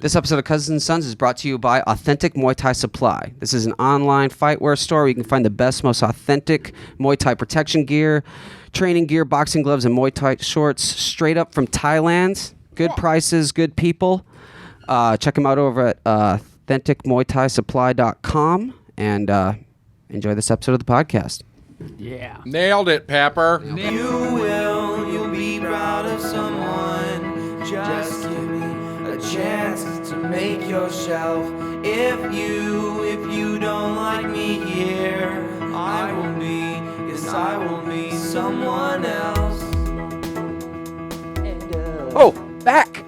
This episode of Cousins and Sons is brought to you by Authentic Muay Thai Supply. This is an online fightwear store where you can find the best, most authentic Muay Thai protection gear, training gear, boxing gloves, and Muay Thai shorts straight up from Thailand. Good prices, good people. Check them out over at authenticmuaythaisupply.com and enjoy this episode of the podcast. Yeah. Nailed it, Pepper. You'll be proud of someone. Just give me a chance to make your shelf. If you don't like me here, I will be someone else. Oh, back!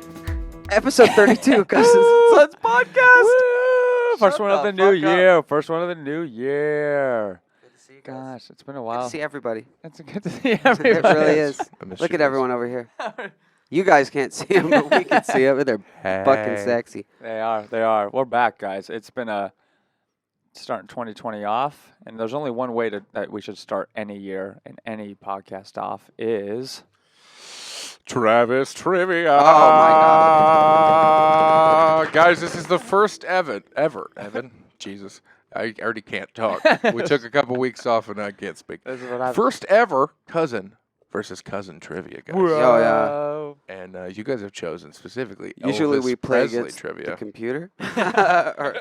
Episode 32 of Cousins and Sons podcast. Woo! First Shut one of the the new fuck up. year. First one of the new year. Good to see you guys. Gosh, it's been a Good while. to see everybody. It's good to see everybody. It really is. I miss Look you at guys. everyone over here. You guys can't see them, but we can see them. They're fucking Hey. sexy. They are. We're back, guys. It's been starting 2020 off, and there's only one way that we should start any year and any podcast off is Travis Trivia. Oh, my Guys, this is the first ever. Evan, Jesus. I already can't talk. We took a couple weeks off and I can't speak. this is what I First ever cousin versus cousin trivia, guys. Oh, yeah. And you guys have chosen specifically Usually Elvis we play Presley against trivia. the computer. Or-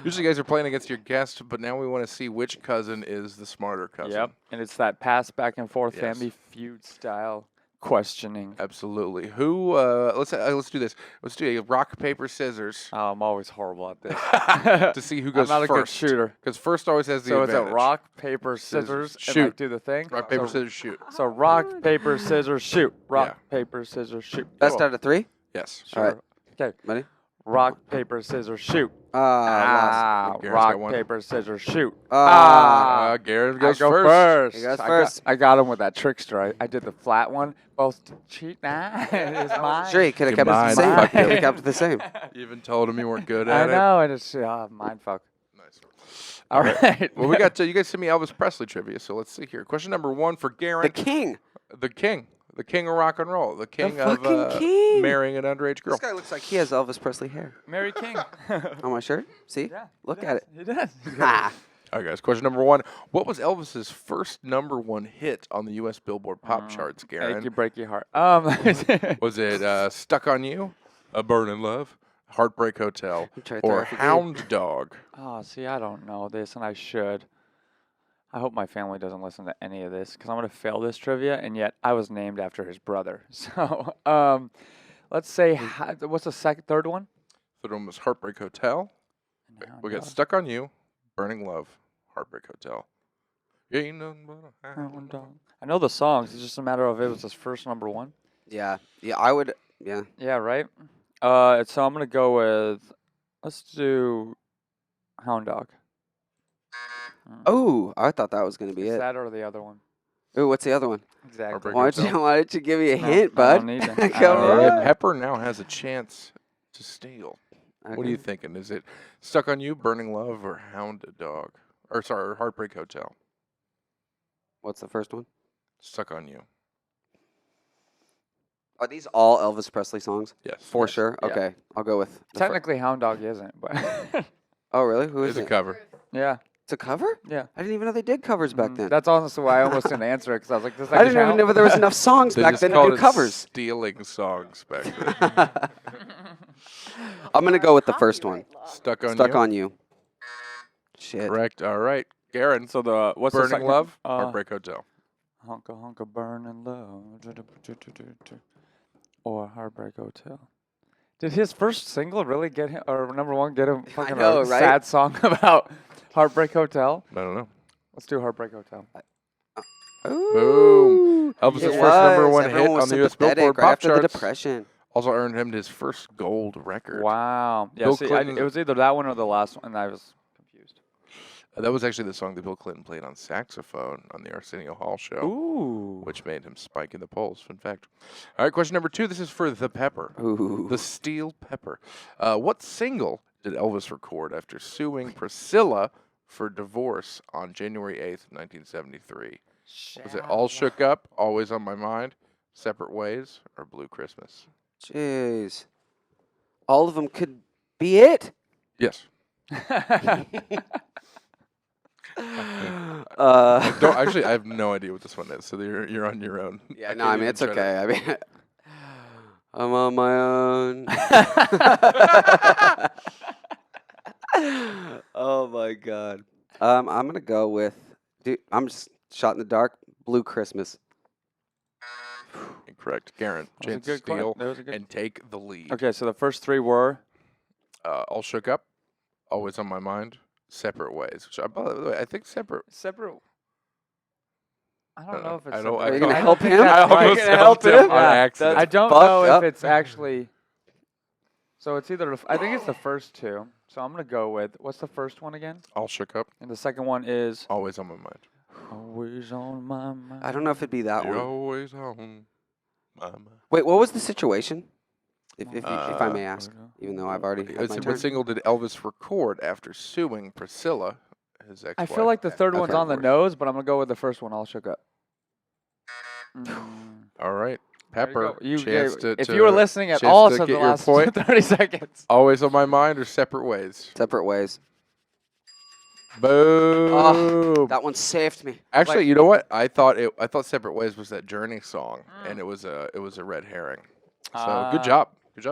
Usually you guys are playing against your guest, but now we want to see which cousin is the smarter cousin. Yep, and it's that pass back and forth Yes. Family Feud style questioning. Absolutely. Who? Let's do this. Let's do a rock paper scissors Oh, I'm always horrible at this. to see who I'm goes not a good first. shooter. Because first always has the So advantage. is it rock, paper, scissors, and Shoot. like do the thing? Rock paper so, scissors shoot. So rock, paper, scissors, shoot. Rock, paper, scissors, shoot. Best out of three? Yes. All right. Okay. Ready? Rock, paper, scissors, shoot. Lost. Garen's got Rock, one. paper, scissors, shoot. Garen I goes go first. first. He goes I first. got him with that trickster. I did the flat one. Both cheat. Nah, it's mine. Sure, you could have Your kept it the mind same. fucked Could up. have kept it the same. You even told him you weren't good I at it. know, and it's mind fuck. Nice. All right. Well, we got you guys sent me Elvis Presley trivia, so let's see here. Question number 1 for Garon. The king. The king of rock and roll. The king of fucking king. marrying an underage girl. This guy looks like he has Elvis Presley hair Mary King. on my shirt. See? Yeah, Look he at does. it. He does. Ha! All right, guys. Question number 1. What was Elvis's first number 1 hit on the U.S. Billboard pop charts, Make you Garon? break your heart. Was it Stuck on You, A Burnin' Love, Heartbreak Hotel, I'm trying to throw or off the game. Hound Dog? Oh, see, I don't know this, and I should. I hope my family doesn't listen to any of this, because I'm going to fail this trivia, and yet I was named after his brother. So, let's say, what's the third one? Third one was Heartbreak Hotel. We got Stuck on You, Burning Love, Heartbreak Hotel. Ain't nothing but a hound dog. I know the songs. It's just a matter of if it was his first number 1. Yeah. Yeah, I would. Yeah. Yeah, right? So I'm going to go with, let's do Hound Dog. Oh, I thought that was going to be Is it. that or the other one? Ooh, what's the other one? Exactly. Heartbreak Why don't you give me a hint, I bud? don't need that. I Come don't need on. it. Pepper now has a chance to steal. What are you Okay. thinking? Is it Stuck on You, Burning Love, or Hound Dog? Or sorry, Heartbreak Hotel. What's the first one? Stuck on You. Are these all Elvis Presley songs? Yes. For Yes. sure? Yeah. Okay. I'll go with. the fir- Technically, Hound Dog isn't, but Oh, really? Who is It's a it? cover. yeah. It's a cover? Yeah. I didn't even know they did covers back then. That's honestly why I almost didn't answer it, because I was like, "Does that I didn't even know there was enough songs They back just then to called do it covers. stealing songs back then. I'm going to go with the first one. Stuck on Stuck You. on You. Shit. Correct. All right. Garon. So the what's the Burning second? Love, Heartbreak Hotel. Honka honka burning love, or Heartbreak Hotel. Did his first single really get him, or number 1 get him fucking know, a right? sad song about Heartbreak Hotel? I don't know. Let's do Heartbreak Hotel. Ooh. Elvis's It first number was. 1 hit Everyone was on the U.S. sympathetic Billboard right pop after the charts. Depression. Also earned him his first gold record. Wow. Yeah, Bill see, Clinton- it was either that one or the last one, and I was confused. That was actually the song that Bill Clinton played on saxophone on the Arsenio Hall show, Ooh. which made him spike in the polls. Fun fact. All right, question number 2. This is for the Pepper, Ooh. the Steel Pepper. What single did Elvis record after suing Priscilla for divorce on January 8th, 1973? Was it All Shook Up, Always on My Mind, Separate Ways, or Blue Christmas? Jeez. All of them could Be it. Yes. Don't Actually, I have no idea what this one is, so you're on your own. Yeah, I no, can't I mean even it's try to- okay. I mean, I'm on my own. Oh my god. I'm gonna go with. Dude, I'm just shot in the dark. Blue Christmas. Incorrect. Garon, That was a chance to good que- steal that was a good- and take the lead. Okay, so the first three were. All shook up, always on my mind. Separate ways. Which, by the way, I think separate. Separate. I don't don't know know. if it's. I don't- separate. I Are you gonna don't- help think him? that's I right. almost You're gonna help helped him him? on accident. I don't fucked know up. if it's actually. So it's either. I think it's the first two. So I'm gonna go with. What's the first one again? All shook up, And the second one is. always on my mind. Always on my mind. I don't know if it'd be that You're one. always on my mind. Wait, what was the situation? If I may Uh, ask, even though I've already had my turn. What single did Elvis record after suing Priscilla, his ex-wife? I feel like the third one's Okay. on the nose, but I'm gonna go with the first one. All shook up. All right, There you Pepper. go. You chance gave- to, if you were listening at chance all to to the get your last point. 30 seconds. Always on my mind or separate ways? Separate ways. Boom. That one saved me. Actually, you know what? I thought separate ways was that Journey song, Mm. and it was a red herring. So Ah. good job,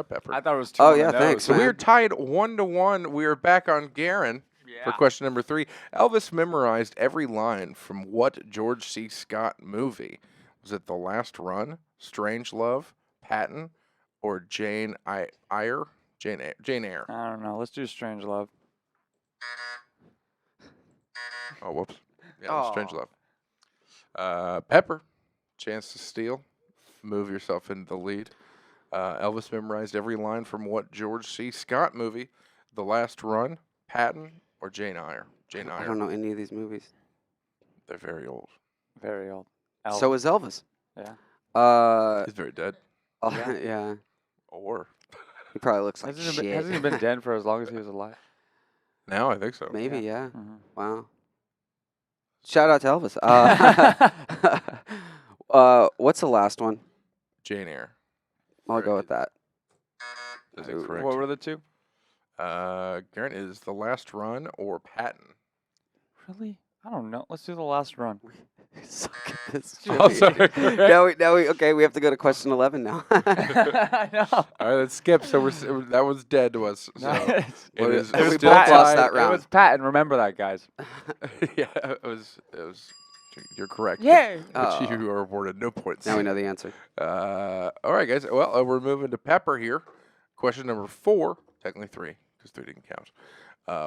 Pepper. I thought it was two. Oh, on yeah, the thanks, nose. So we man. are tied 1-1. We are back on Garon for Yeah. question number 3. Elvis memorized every line from what George C. Scott movie? Was it The Last Run, Strange Love, Patton, or Jane Eyre? Jane Eyre. I don't know. Let's do Strange Love. Oh, whoops. Yeah, it was Strange Aw. Love. Pepper, chance to steal. Move yourself into the lead. Elvis memorized every line from what George C. Scott movie? The Last Run, Patton, or Jane Eyre? Jane Eyre. I don't know any of these movies. They're very old. Very old. So is Elvis. Yeah. He's very dead. Yeah. Yeah. Or He probably looks like Hasn't shit. he been dead for as long as he was alive? now I think so. Maybe, yeah. Mhm. Wow. Shout out to Elvis. What's the last one? Jane Eyre. I'll go with that. Is Ooh. incorrect. What were the two? Garrett is The Last Run or Patton. Really? I don't know. Let's do the last run. Suck at this Oh, shit. sorry. Okay, we have to go to question 11 now. I know. All right, let's skip. So that one's dead to us. So Nice. it is we still both lost tied. that round. It was Patton. Remember that, guys. Yeah, it was. You're correct. Yay. But Oh. you are awarded no points. Now we know the answer. All right, guys. Well, we're moving to Pepper here. Question number 4, technically 3, because 3 didn't count.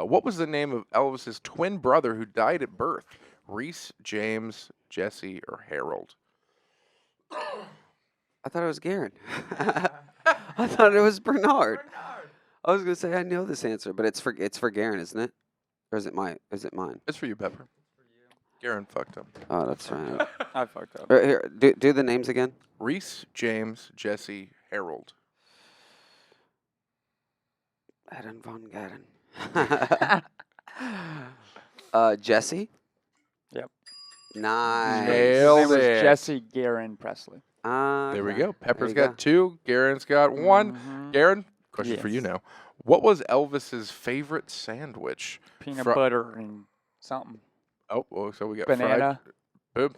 What was the name of Elvis's twin brother who died at birth? Reese, James, Jesse, or Harold? I thought it was Garon. I thought it was Bernard. I was gonna say I know this answer, but it's for Garon, isn't it? Or is it mine? It's for you, Pepper. Garon fucked up. Oh, that's right. I fucked up. Here, do the names again. Reese, James, Jesse, Harold. Adam von Garon. Jesse. Yep. Nice. His Nailed name was it. Jesse Garon Presley. There we go. Pepper's There you got 2. Garon's got 1. Mhm. Garon, question for you Yes. now. What was Elvis's favorite sandwich? Peanut Fri- butter and something. Oh, so we got Banana. fried. Boom.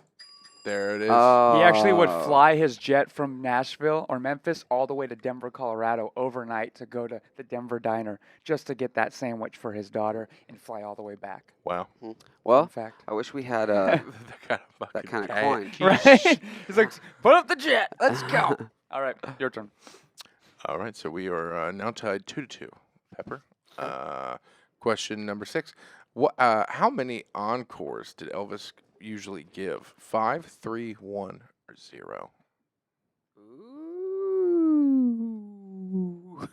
There it is. He actually would Oh. fly his jet from Nashville or Memphis all the way to Denver, Colorado overnight to go to the Denver diner just to get that sandwich for his daughter and fly all the way back. Wow. Well, In fact. I wish we had that kind of that fucking kind of cash. coin. Right? He's like, put up the jet. Let's go. All right, your turn. All right, so we are now tied 2-2. Pepper. Question number 6. What? How many encores did Elvis usually give? 5, 3, 1, or 0? Ooh.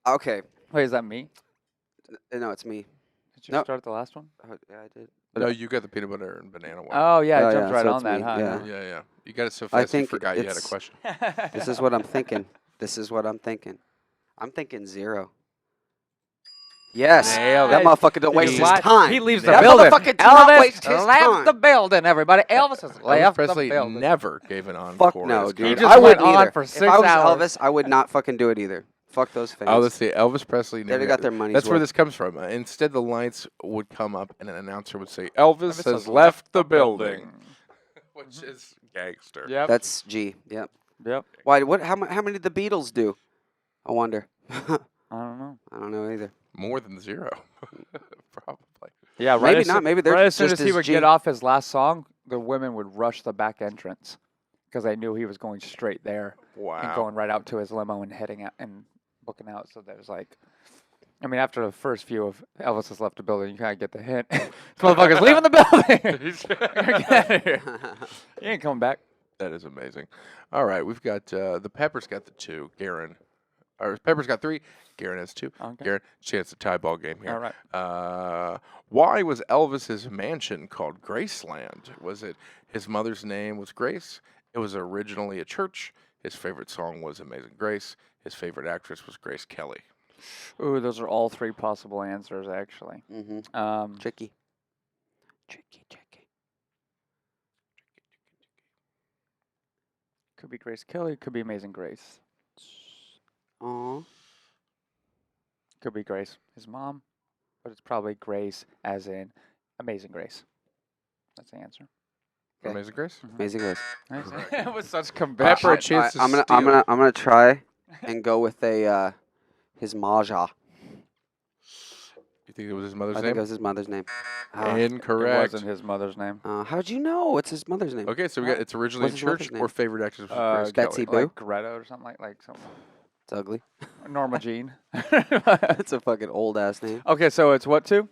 Okay. Wait, is that me? No, it's me. Did you Nope. start the last one? Oh, yeah, I did. No, you got the peanut butter and banana one. Oh, yeah, Oh, I jumped yeah, right so on it's that, me, huh? yeah. Yeah. You got it so I fast you think forgot you had a it's- question. This is what I'm thinking. I'm thinking 0. Yes. Nailed That it. motherfucker don't waste his time. He leaves the That building. motherfucker did not waste his left time. the building, everybody. Elvis has Elvis left Presley the building. never gave an encore. Fuck no, as dude. He concert. just I went wouldn't on either. for If 6 I was hours. Elvis, I would not fucking do it either. Fuck those fans. Oh, let's see. Elvis Presley. They got their money's That's where worth. this comes from. Instead, the lights would come up, and an announcer would say, "Elvis has left the building," which is gangster. Yep. That's G. Yep. Yep. Why? What? How many did the Beatles do? I wonder. I don't know. I don't know either. More than 0, probably. Yeah, right. Maybe as not. soon- Maybe they're right as soon just as he as would G. get off his last song, the women would rush the back entrance because they knew he was going straight there and Wow. going right out to his limo and heading out and booking out. So there's like, I mean, after the first few of Elvis has left the building, you kind of get the hint. This motherfucker's leaving the building. Get out of here. He ain't coming back. That is amazing. All right, we've got the Peppers got the 2. Garon, or Peppers got 3. Garon has 2. Okay. Garon, chance to tie ball game here. All right. Why was Elvis's mansion called Graceland? Was it his mother's name was Grace? It was originally a church. His favorite song was Amazing Grace. His favorite actress was Grace Kelly. Ooh, those are all 3 possible answers, actually. Mm-hmm. Tricky. Could be Grace Kelly. Could be Amazing Grace. Aw. Could be Grace, his mom, but it's probably Grace as in Amazing Grace. That's the answer. Okay. Amazing Grace. Amazing Grace. Nice. Correct. It was such Pepper combat. a chance to I'm gonna try and go with a his Maja. You think it was his mother's I think name? it was his mother's name. Ah. It Incorrect. wasn't his mother's name. How'd you know? What's his mother's name? Okay, so we got it's originally What's a his mother's church name? or favorite actress was Grace Betsy Kelly. Boo? Like Greta or something like something. It's ugly. Norma Jean. That's a fucking old ass name. Okay, so it's what 2?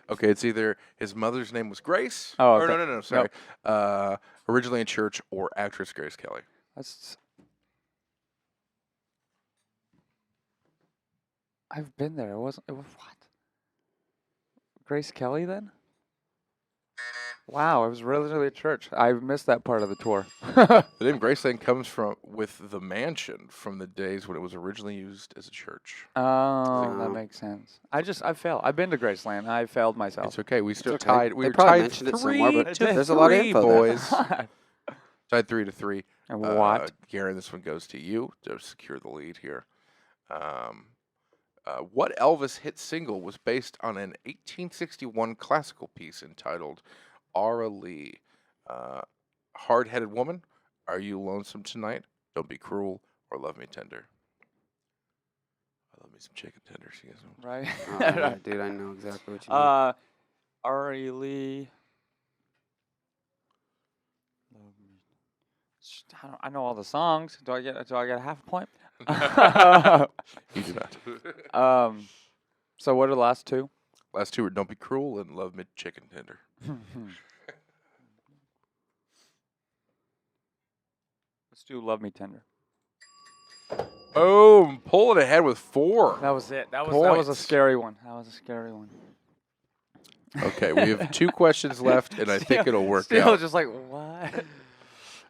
Okay, it's either his mother's name was Grace. Oh, or okay. no, sorry. Originally in church or actress Grace Kelly. That's. I've been there. It was what? Grace Kelly then? Wow, it was originally a church. I missed that part of the tour. The name Graceland comes from with the mansion from the days when it was originally used as a church. Oh, that Oh. makes sense. I failed. I've been to Graceland. I failed myself. It's okay. We still okay. tied. We They were probably tied mentioned it 3 somewhere, but to there's a lot of 3, info there. boys. Tied 3-3. And what? Garon, this one goes to you to secure the lead here. What Elvis hit single was based on an 1861 classical piece entitled Ara Lee? Hard-headed woman, Are You Lonesome Tonight? Don't Be Cruel, or Love Me Tender? I love me some chicken tenders. You guys know. Right. Oh, yeah, dude, I know exactly what you mean. Ari Lee. I know all the songs. Do I get a half a point? You do not. So what are the last 2? Last 2 are Don't Be Cruel and Love Me Chicken Tender. Let's do Love Me Tender. Boom! Pull it ahead with 4. That was it. That was a Points. scary one. That was a scary one. Okay, we have 2 questions left, and I think it'll work Still out. just like, what?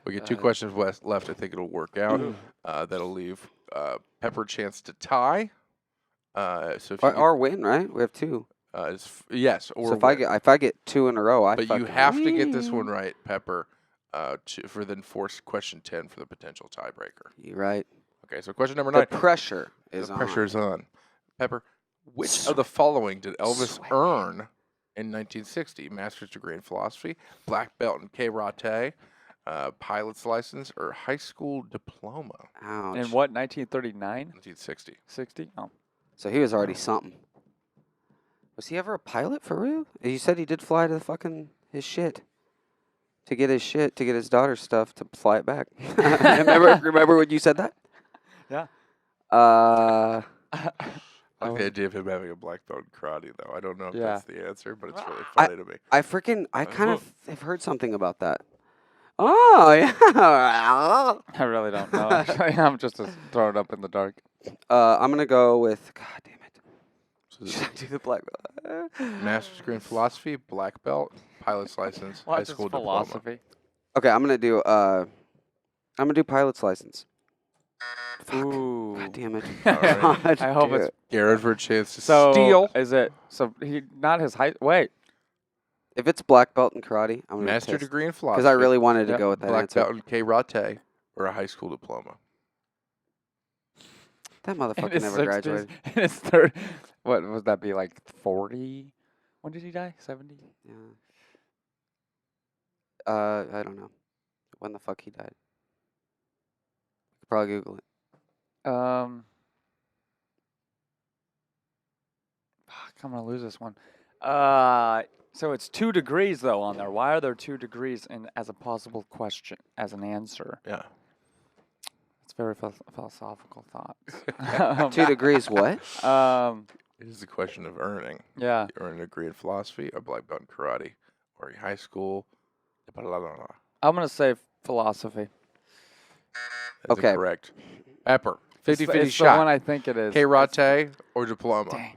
We get 2 questions left. I think it'll work out. That'll leave Pepper a chance to tie. So if you Or win, right? We have 2. yes, or So if I get 2 in a row, I but you fucking have to get this one win. right, Pepper, for then force question 10 for the potential tiebreaker. You're right. Okay, so question number The 9. pressure is The on. pressure is on. Pepper, which of the following did Elvis earn in 1960? Master's degree in philosophy, black belt in karate, pilot's license, or high school diploma? Ouch. In what, 1939? 1960. 60? Oh. So he was already something. Was he ever a pilot for real? You said he did fly to the fucking his shit. To get his daughter's stuff, to fly it back. remember when you said that? Yeah. I like the idea of him having a black belt in karate, though. I don't know if Yeah. that's the answer, but it's really funny to me. I kind of have heard something about that. Oh, yeah. I really don't know. Actually, I'm just throwing up in the dark. I'm going to go with, God damn it. So Should I do the black belt? master's degree in philosophy, black belt, pilot's license, high What's school his diploma. philosophy? Okay, I'm going to do pilot's license. Fuck. Ooh. God damn it. All right. God, I hope dude. it's Garrett for a chance to so. steal. Is it so? He not his height. Wait. If it's black belt in karate, I'm going to Master degree in philosophy. because I really wanted to Yep. go with that black answer. belt in karate, or a high school diploma. That in motherfucker his never 60s, graduated. In his third, what would that be, like 40? When did he die? 70? Yeah. I don't know when the fuck he died. Could probably Google it. Fuck, I'm gonna lose this one. So it's 2 degrees though on there. Why are there 2 degrees as a possible question, as an answer? Yeah. It's very philosophical thoughts. 2 degrees what? It is the question of earning. Yeah. You earn a degree in philosophy, a black belt in karate, or in high school. Blah, blah, blah, blah. I'm gonna say philosophy. That's Okay. incorrect. Pepper. 50-50 It's shot. the one I think it is. Karate or diploma? Dang.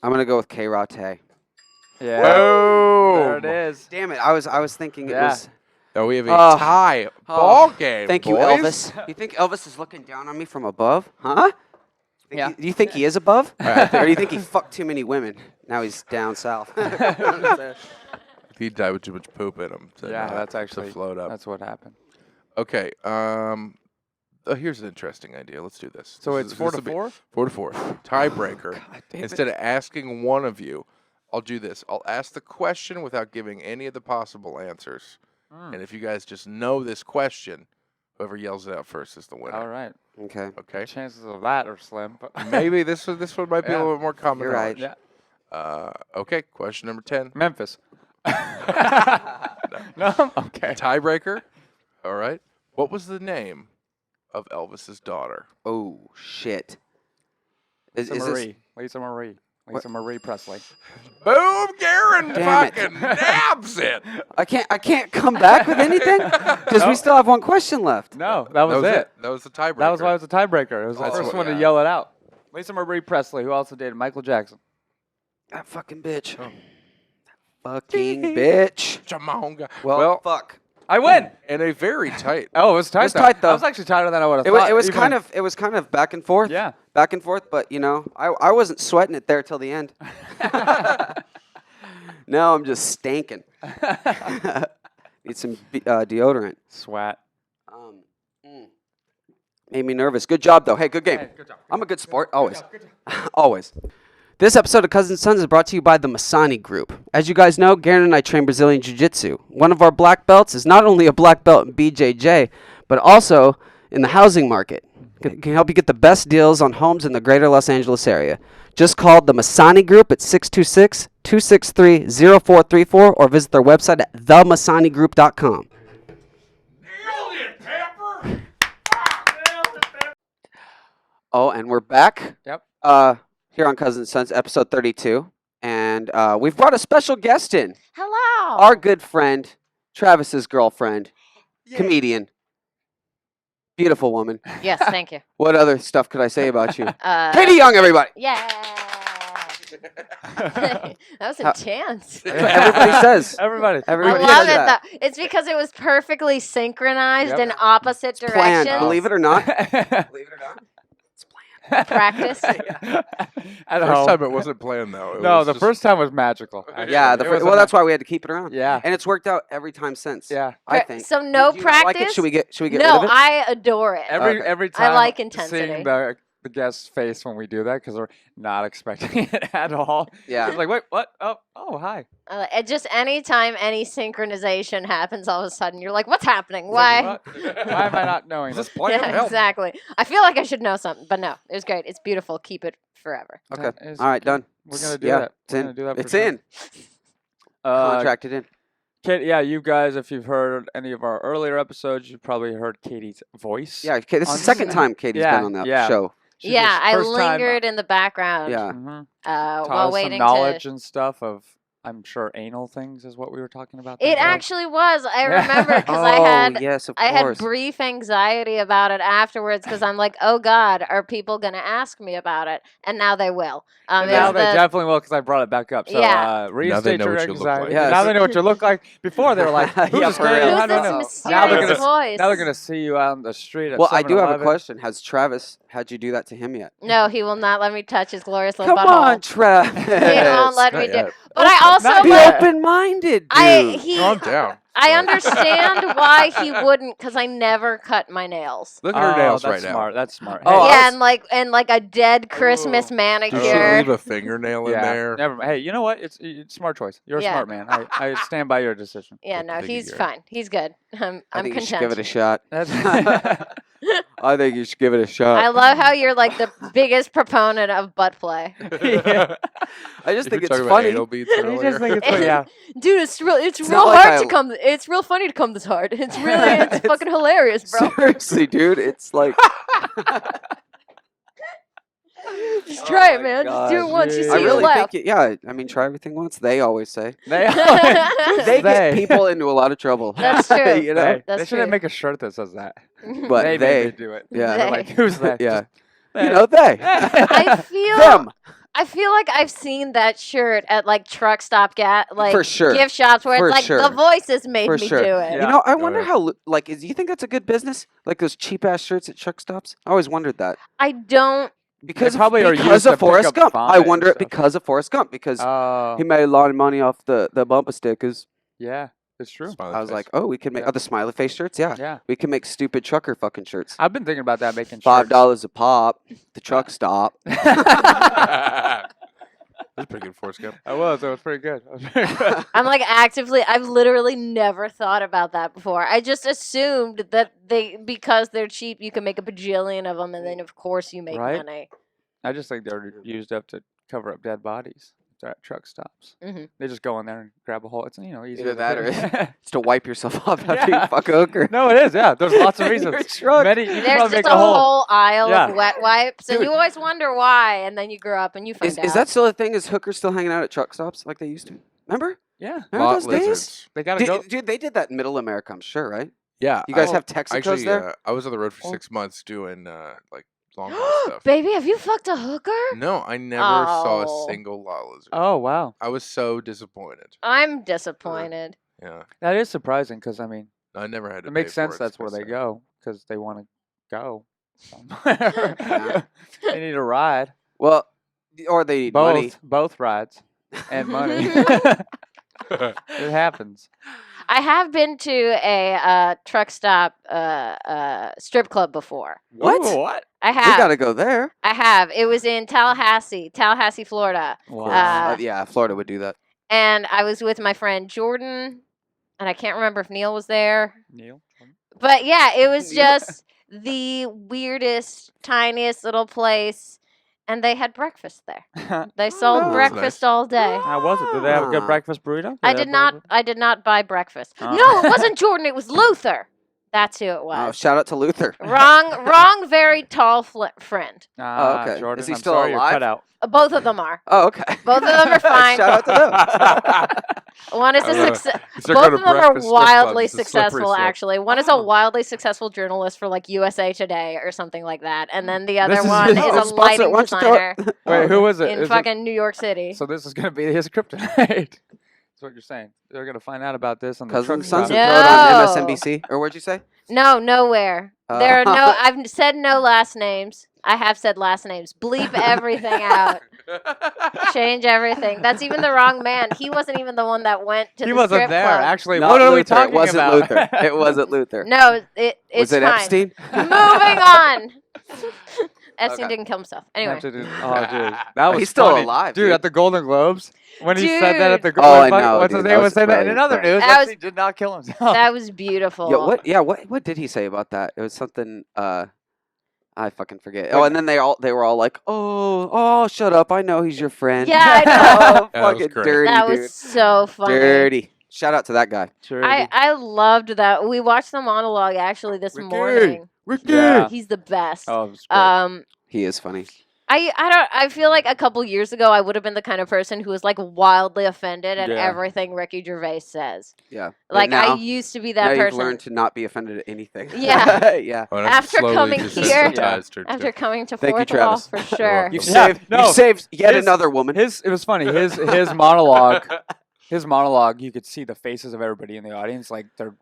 I'm gonna go with karate. Yeah. Boom. There it is. Damn it! I was thinking it Yeah. was. Now we have a Oh. tie ball game. Thank you, boys. Elvis. You think Elvis is looking down on me from above? Huh? Yeah. Do you think he is above? I think- Or do you think he fucked too many women? Now he's down south. He died with too much poop in him. Yeah, that's actually to float up. That's what happened. Okay. Here's an interesting idea. Let's do this. So This it's is- 4 this to will be 4. 4 to 4. Tiebreaker. Instead of asking one of you, I'll do this. I'll ask the question without giving any of the possible answers. And if you guys just know this question, whoever yells it out first is the winner. All right. Okay. Okay. Chances of that are slim. But Maybe this one might be a Yeah. little bit more common You're right. knowledge. Yeah. Okay. Question number 10. Memphis. No. Okay. Tiebreaker. All right. What was the name of Elvis's daughter? Oh shit. Is Lisa this? Marie. Lisa Marie. Lisa Marie Presley. Boom! Garon Damn it. fucking nabs it. I can't come back with anything because we Nope. still have one question left. No, that was it. That was the tiebreaker. That was why it was a tiebreaker. It was the That's first what- one to yeah. yell it out. Lisa Marie Presley, who also dated Michael Jackson. That fucking bitch. Fucking bitch. Chamonga. Well, fuck. I win. And a very tight. Oh, it was tight. was tight, though. I was actually tighter than I would have It thought. was even- kind of back and forth. Yeah. Back and forth, but you know, I wasn't sweating it there till the end. Now I'm just stanking. Need some deodorant. Swat. Made me nervous. Good job, though. Hey, good game. Hey, good job. I'm a good sport, always. Always. This episode of Cousin Sons is brought to you by the Masani Group. As you guys know, Garon and I train Brazilian Jiu-Jitsu. One of our black belts is not only a black belt in BJJ, but also in the housing market. Can help you get the best deals on homes in the greater Los Angeles area. Just call the Masani Group at 626-263-0434 or visit their website at themasanigroup.com. Nailed it, Pepper. Oh, and we're back. Yep. Here on Cousin Sons, episode 32. And we've brought a special guest in. Hello. Our good friend, Travis's girlfriend, comedian, beautiful woman. Yes, thank you. What other stuff could I say about you? Uh, Katie Young, everybody. Yeah. That was intense. That's what everybody says. Everybody. I Everybody love says it that. though. It's because it was perfectly synchronized Yep. in opposite Planned. directions. Believe it or not. Believe it or not. It's planned. Practice. At First home. time it wasn't planned though. It No, was the just- first time was magical. actually. Yeah, It was a well, ma- that's why we had to keep it around. Yeah. And it's worked out every time since. Yeah. I Okay, think. so no Do you not like it? practice? Should we get rid No, of it? I adore it. Every Okay. time like seeing intensity. the guest's face when we do that because we're not expecting it at all. Yeah. It's like, wait, what? Oh, hi. Just anytime any synchronization happens, all of a sudden you're like, "What's happening? It's like, Why?" what? Why am I not knowing? Is this this? planned? Yeah, Help. exactly. I feel like I should know something, but no, it was great. It's beautiful. Keep it forever. Okay. That is All right, good. done. We're gonna do Yeah, that. It's We're in. gonna do that. It's for sure. in. Uh, Contracted in. Kate, yeah, you guys, if you've heard any of our earlier episodes, you've probably heard Katie's voice. Yeah, okay, this is on the second this- time Katie's Yeah, been on that yeah. show. She's Yeah, the I first time- lingered in the background Yeah. Mhm. while Taught us waiting some knowledge to. and stuff of, I'm sure, anal things is what we were talking about. It that day. actually was. I remember because Oh, I had yes, of I had course. brief anxiety about it afterwards because I'm like, oh God, are people going to ask me about it? And now they will. And it now was they the- definitely will because I brought it back up. So Yeah. reinstate know your what you look anxiety. like. Yes. Now they know what you look like. Before they were like, who's Yeah, this for guy? real. I Who's don't this know. mysterious Now they're gonna voice? now they're gonna see you out on the street. At Well, I do have a 7-Eleven. question. Has Travis had you do that to him yet? No, he will not let me touch his glorious little Come butthole. on, Travis. He won't let me Not do. yet. But I also Not Be yet. like. open-minded, dude. He Calm down. I understand why he wouldn't, because I never cut my nails. Look at her nails that's right smart. now. That's smart. Oh, Hey, Yeah, and like a dead Christmas Ooh. Did she manicure. leave a fingernail in yeah. there? Never mind. Hey, you know what? It's a smart choice. You're a Yeah. smart man. I stand by your decision. Yeah, Good no, thinking, he's Gary. fine. He's good. I'm I think you should content. give it a shot. That's I think you should give it a shot. I love how you're like the biggest proponent of butt play. yeah. I just You were think it's talking about funny. anal beads You earlier. just think it's yeah. Dude, it's real not like hard I- to come. It's real funny to come this hard. It's fucking hilarious, bro. Seriously, dude, it's like. Just try Oh it, my man. Just do gosh. it once. You Yeah. see I it really laugh. think, yeah. I mean, try everything once. They always say They, they get people into a lot of trouble. That's true. you know, Hey, That's they shouldn't true. make a shirt that says that. but they they, made me do it. yeah, They. Like who's that? yeah, Just, you know, they. I them. feel like I've seen that shirt at like truck stop like For sure. gift shops where For it's like sure. the voices made For me sure. do it. Yeah. You know, I Go wonder ahead. how like do you think that's a good business? Like those cheap ass shirts at truck stops. I always wondered that I don't. because probably are because used to of pick Forrest up Gump. vomit I and wonder stuff. because of Forrest Gump because Oh, he made a lot of money off the bumper stickers. yeah, it's true. Smiley I was face. like, oh, we can make Yeah. the smiley face shirts. Yeah, Yeah, we can make stupid trucker fucking shirts. I've been thinking about that making $5 a pop. The truck stop. That's pretty good, Forrest Gump. I was. That was pretty good. That was pretty good. I'm like I've literally never thought about that before. I just assumed that because they're cheap, you can make a bajillion of them, and then of course you make Right? money. I just think they're used up to cover up dead bodies at truck stops. Mhm. They just go in there and grab a hole. It's easy. Either that or it's to wipe yourself off after you fuck a hooker. no, it is. Yeah, there's lots of In reasons. your truck. Many, you can There's probably just make a a hole. whole aisle Yeah. of wet wipes, and Dude. you always wonder why, and then you grow up and you find out. Is that still a thing? Is hookers still hanging out at truck stops like they used to? Remember? Yeah, Remember Lot those days? lizards. they gotta go. Dude, they did that in Middle America, I'm sure, right? Yeah. You guys I- have Texacos actually, there? I was on the road for Oh. 6 months doing like long haul stuff. Baby, have you fucked a hooker? No, I never saw Oh. a single lot lizard. Oh wow, I was so disappointed. I'm disappointed. Yeah, that is surprising because I mean, I never had to. it makes pay for sense. it, That's where they myself. go because they want to go somewhere. They need a ride. Well, or they need money. Both rides and money. It happens. I have been to a truck stop strip club before. What? Ooh, what? I We have. gotta go there. I have. It was in Tallahassee, Florida. Wow. Yeah, Florida would do that. And I was with my friend Jordan, and I can't remember if Neil was there. Neil. But yeah, it was Yeah. just the weirdest, tiniest little place. And they had breakfast there. They sold Oh, that's breakfast nice. all day. How was it? Did they have a good Ah. breakfast burrito? I did not buy breakfast. Oh. No, it wasn't Jordan, it was Luther. That's who it Oh, was. shout out to Luther. Wrong, very tall friend. Ah, okay. Jordan, Is he I'm still sorry, you're alive? cut out. Both of them are. Oh, okay. Both of them are fine. Shout out to them. One is a Uh, success. You start Both going of to them are breakfast strip clubs, wildly it's a slippery successful, slope. actually. One is a wildly successful journalist for like USA Today or something like that, and then the other one is Oh, a sponsor- lighting why don't you throw designer it- Wait, who was it? in Is it- fucking New York City. So this is gonna be his kryptonite. That's what you're saying. They're gonna find out about this on the Cousin truck Sons stop. and No. throw it on MSNBC. Or what'd you say? No, nowhere. There are no. Uh, I've said no last names. I have said last names. Bleep everything out. Change everything. That's even the wrong man. He wasn't even the one that went to He the wasn't strip there. club. Actually, Not what are we Luther. talking It wasn't about? Luther. It wasn't Luther. No, it's Was it fine. Epstein? Moving on. Epstein Okay. didn't kill himself. Anyway. Oh, dude, that was He's still funny. alive, dude. dude. At the Golden Globes when he said that at the Dude. Oh, I when know, what's his dude. name That was was saying that. And in brilliant. other news, That was- Epstein did not kill himself. That was beautiful. Yeah, what? Yeah, what did he say about that? It was something. I fucking forget. Oh, and then they were all like, "Oh, shut up! I know he's your friend." Yeah, I know. oh, Yeah, that was fucking great. dirty, That dude. was so funny. Dirty. Shout out to that guy. Sure. I loved that. We watched the monologue actually this Ricky. morning. Ricky. Yeah. He's the best. Oh, it was great. He is funny. I feel like a couple years ago I would have been the kind of person who was like wildly offended at Yeah. everything Ricky Gervais says. Yeah. But Like now, I used to be now that you've person. learned to not be offended at anything. Yeah. yeah. Oh, and I'm After slowly coming here- desensitized her to After coming to Thank you, fourth wall Travis. for sure. You've Yeah, saved. no. You've saved yet His- another woman. It was funny. His monologue. His monologue. You could see the faces of everybody in the audience, like they're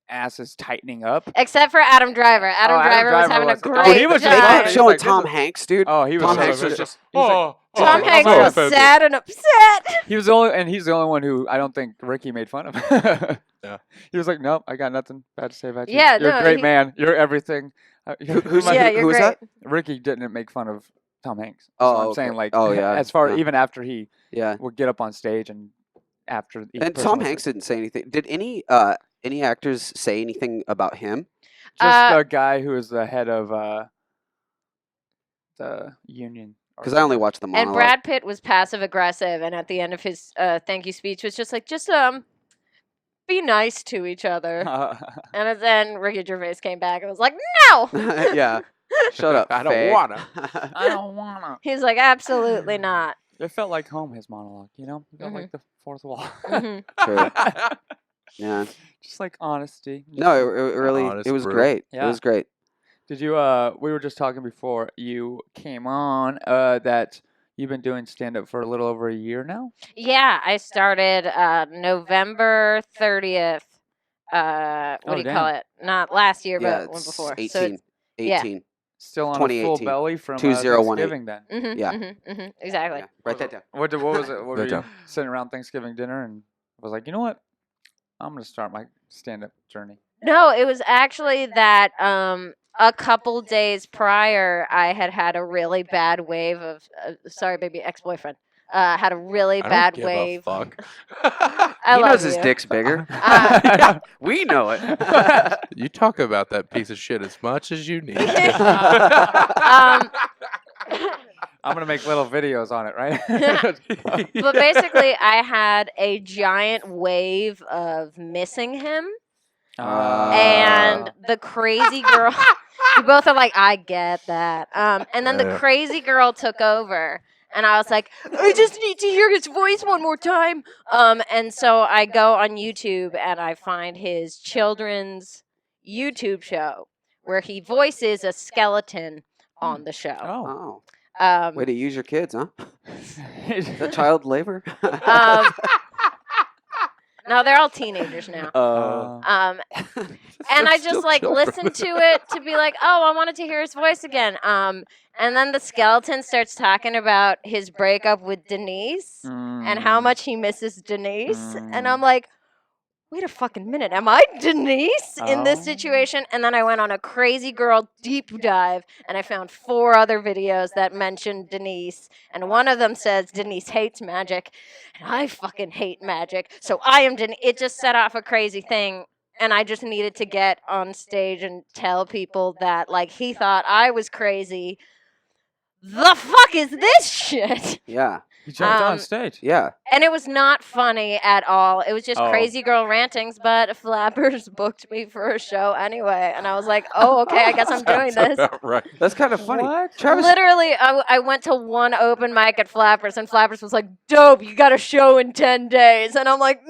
ass is tightening up. Except for Adam Driver. Adam Driver was having a great he was time. just They kept showing like, Tom Hanks, dude. Oh, he was. Tom so Hanks good. was just. Tom Oh, Hanks oh, was sad and upset. He was the only, and he's the only one who I don't think Ricky made fun of. Yeah. He was like, "Nope, I got nothing bad to say about you. Yeah, You're no, a great he- man. You're everything." Who's Yeah, you're who was great. that? Ricky didn't make fun of Tom Hanks. That's Oh, what I'm okay. saying. Like, Oh, yeah, as far yeah. even after he Yeah. would get up on stage and after. each And person Tom was- Hanks didn't say anything. Did any actors say anything about him? just the guy who is the head of the union. or Because I only something. watched the monologue. And Brad Pitt was passive aggressive, and at the end of his thank you speech was just like, be nice to each other. And then Ricky Gervais came back and was like, no. Yeah. Shut up. I don't fag. wanna. I don't wanna. He's like, absolutely not. It felt like home. His monologue, you know, it felt like the fourth wall. Mhm. True. Yeah. Just like honesty. No, it really Honest, it was brutal. great. Yeah. It was great. Did you? We were just talking before you came on. That you've been doing stand up for a little over a year now. Yeah, I started November 30th. What do you call damn. it? Not last year, Yeah, but one it's before. 18. So it's, yeah. 18. Still on a full 2018. belly from 2018. Thanksgiving then. Exactly. Yeah. Write that down. What was it? What were Good you job. sitting around Thanksgiving dinner and was like, you know what? I'm gonna start my stand up journey. No, it was actually that a couple days prior, I had a really bad wave of sorry, baby, ex-boyfriend. Had a really I bad don't give wave. a fuck. I He love knows his you. dick's bigger. We know it. You talk about that piece of shit as much as you need. I'm gonna make little videos on it, right? But basically, I had a giant wave of missing him, and the crazy girl. We both are like, I get that. And then the Yeah. crazy girl took over. And I was like, I just need to hear his voice one more time. And so I go on YouTube and I find his children's YouTube show where he voices a skeleton on the show. Oh. Oh. Way to use your kids, huh? Is that child labor? No, they're all teenagers now. And I just like listened to it to be like, oh, I wanted to hear his voice again. And then the skeleton starts talking about his breakup with Denise and how much he misses Denise. And I'm like, wait a fucking minute, am I Denise in this situation? And then I went on a crazy girl deep dive and I found 4 other videos that mentioned Denise. And one of them says Denise hates magic. And I fucking hate magic. So I am Denise. It just set off a crazy thing. And I just needed to get on stage and tell people that, like, he thought I was crazy. The fuck is this shit? Yeah. You jumped on Um, stage. Yeah. And it was not funny at all. It was just Oh. crazy girl rantings, but Flappers booked me for a show anyway. And I was like, oh, okay, I guess I'm doing this. Right. That's kind of funny. What? Travis, Literally, I went to one open mic at Flappers, and Flappers was like, dope, you got a show in 10 days. And I'm like,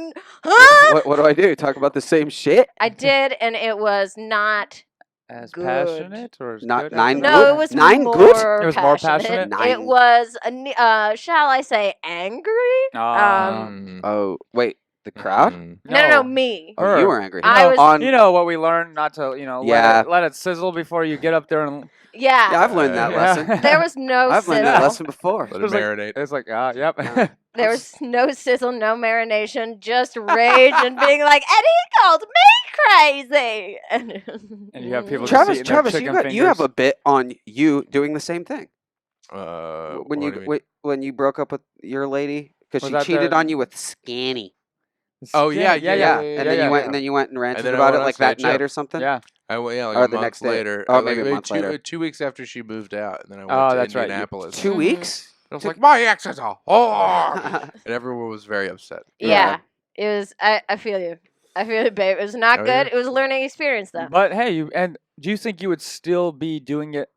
huh? what do I do? Talk about the same shit? I did, and it was not As good. passionate or as Not good? nine No, good? it was 9 more good? It was more passionate? It 9. was, shall I say, angry? Oh, wait. The crowd? No, me. Oh, Her. you were angry. I was- on. You know what we learned not to, Yeah. let it sizzle before you get up there and. Yeah. Yeah, I've learned that Yeah. lesson. There was no I've learned that sizzle. lesson before. Let was it like- marinate. It's like, yep. There was no sizzle, no marination, just rage and being like, and he called me crazy. And you have people just Travis, eating their Travis, chicken you have fingers. a bit on you doing the same thing. What When do you mean? when you broke up with your lady because Was she that cheated the- on you with Scanny. Oh, yeah. And then you went and ranted then I about went it on like that stage, night yeah. or something. Yeah. I went, yeah, like Or a the month next day. later. Oh, maybe a month two, later. 2 weeks after she moved out, and then I went Oh, to that's right. Indianapolis. 2 weeks. I was like, my ex is a whore! And everyone was very upset. Yeah. It was, I feel you. I feel you, babe. It was not Oh, good. yeah. It was a learning experience, though. But hey, do you think you would still be doing it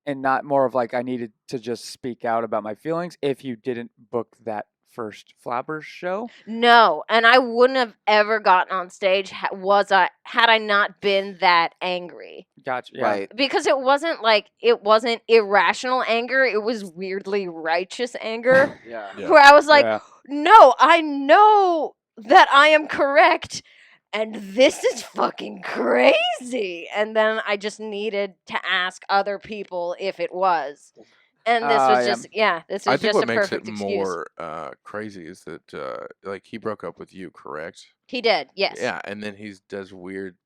and not more of like I needed to just speak out about my feelings if you didn't book that first Flappers show? No, and I wouldn't have ever gotten on stage had I not been that angry. Gotcha. Yeah. Right. Because it wasn't irrational anger, it was weirdly righteous anger. Yeah. Yeah. Where I was like, Yeah. no, I know that I am correct and this is fucking crazy. And then I just needed to ask other people if it was. And this was just, this was I think just what a makes perfect it excuse. more crazy is that like he broke up with you, correct? He did, yes. Yeah, and then he does weird,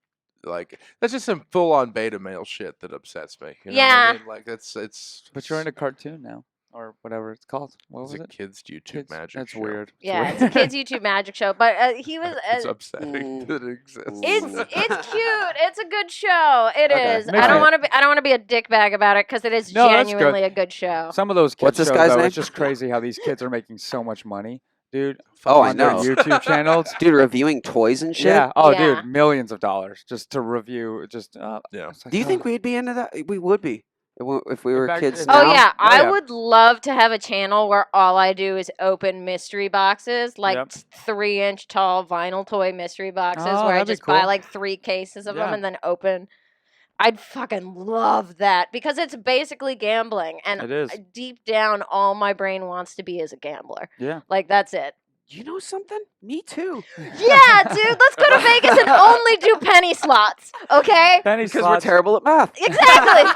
like that's just some full on beta male shit that upsets me. You know what I mean? Like it's. But you're in a cartoon now, or whatever it's called. What was It's a it? kids YouTube Kids. magic That's show. weird. Yeah, it's a kids YouTube magic show. But he was. It's upsetting that it exists. It's cute. It's a good show. It Okay. is. I don't want to be a dickbag about it because it is No, that's genuinely a good show. Some of those kids What's this shows, guy's though, name? It's just crazy how these kids are making so much money, dude. Oh, I on their know. YouTube channels. Dude, reviewing toys and shit. Yeah. Oh, Yeah. dude, millions of dollars just to review. Just Yeah. it's like, Do you oh. think we'd be into that? We would be if we were back kids in- now. Oh yeah, Oh, I yeah. would love to have a channel where all I do is open mystery boxes, like Yep. 3-inch tall vinyl toy mystery boxes, Oh, where I that'd be just buy cool. like 3 cases of them Yeah. and then open. I'd fucking love that because it's basically gambling, and It is. deep down, all my brain wants to be is a gambler. Yeah. Like that's it. You know something? Me too. Yeah, dude, let's go to Vegas and only do penny slots, okay? Penny Because we're slots. terrible at math. Exactly.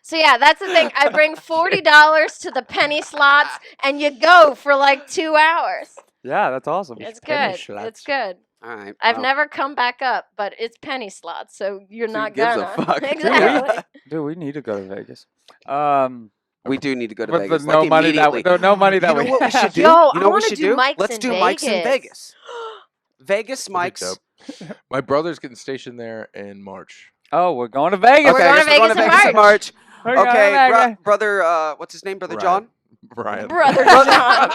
So yeah, that's the thing. I bring $40 to the penny slots, and you go for like 2 hours. Yeah, that's awesome. It's Penny good. slots. It's good. All right. I've well, never come back up, but it's penny slots, so you're Who not gives a gonna. fuck? Exactly. Dude, we need to go to Vegas. We do need to go to But Vegas. no like money that immediately. no money that You know we what we should have. do? Yo, You I know what we wanna should do do? Mike's Let's in do Mike's in Vegas. Vegas. Vegas, That'd be Mike's. dope. My brother's getting stationed there in March. Oh, we're going to Vegas. We're going to we're Vegas in March. We're going to Okay, Vegas. brother. What's his name? Brother Ryan. John. Ryan. Brother John.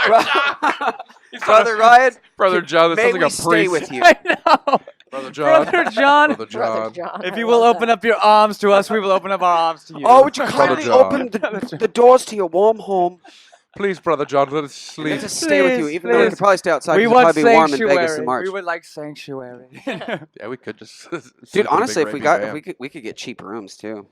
Brother Ryan. Brother John. That May sounds we like a stay priest. with you. I know. Brother John. Brother John. Brother Brother John. John. If I you will love open that. up your arms to us, we will open up our arms to you. Oh, would you Brother kindly John. open the doors to your warm home? Please, Brother John, let us We sleep. get to stay with you, Please, even though we please. could probably stay outside. we 'cause it'll want probably be warm in Vegas sanctuary. in March. We would like sanctuary. Yeah, we could just. sleep in Dude, a honestly, big if we rapey got, van. if we could get cheap rooms too.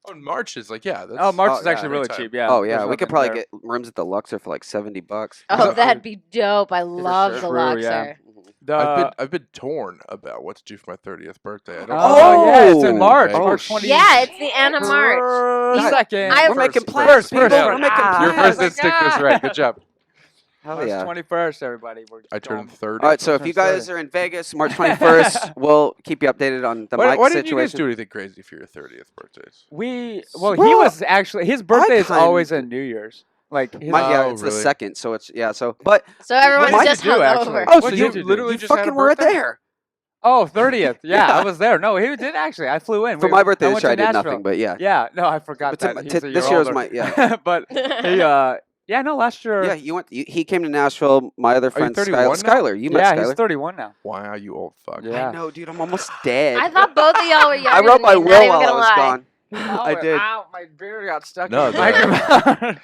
Oh, March is like, yeah. That's, Oh, March Oh, is yeah, actually really anytime. cheap. Yeah. Oh yeah, there's we could nothing probably there. get rooms at the Luxor for like $70. Oh, So- that'd be dope. I love sure. the True, Luxor. yeah. I've been torn about what to do for my 30th birthday. I don't Oh, yeah, it's in Oh, March. oh, March 20. Yeah, it's the end of March. God, Second. I- We're making First, plans. first, people. first. We're making Ah. Your plans. first instinct was right. Good job. Hell March yeah. 21st, everybody. We're I going- turned 30. All right, so if you guys are in Vegas, March 21st, we'll keep you updated on the Mike Why didn't you guys situation. do anything crazy for your 30th birthdays? He Well, was actually his birthday is kind- always at New Year's. Like his, Yeah, Oh, it's really? the second, so it's so. But So everyone's did you just do, hungover. actually? oh, What so did you you do? literally you just had a fucking were birthday? there. oh 30th. Yeah, Yeah. I was there. No, he did actually. I flew in For We- my birthday I this went year, I to did Nashville. nothing. But yeah, Yeah, no, I forgot But that. to- He's to- a this year year was older. my yeah. But he yeah, no, last year. Yeah, you went. He came to Nashville. My other friend, 31 now? Skylar. You met Yeah, Skylar. he's 31 now. Wow, you old fuck. Yeah. I know, dude. I'm almost dead. I thought both of y'all were younger I wrote than my me, will not even while I gonna was lie. gone. Oh, I did. Ow, my beard got stuck No, in the the- microphone.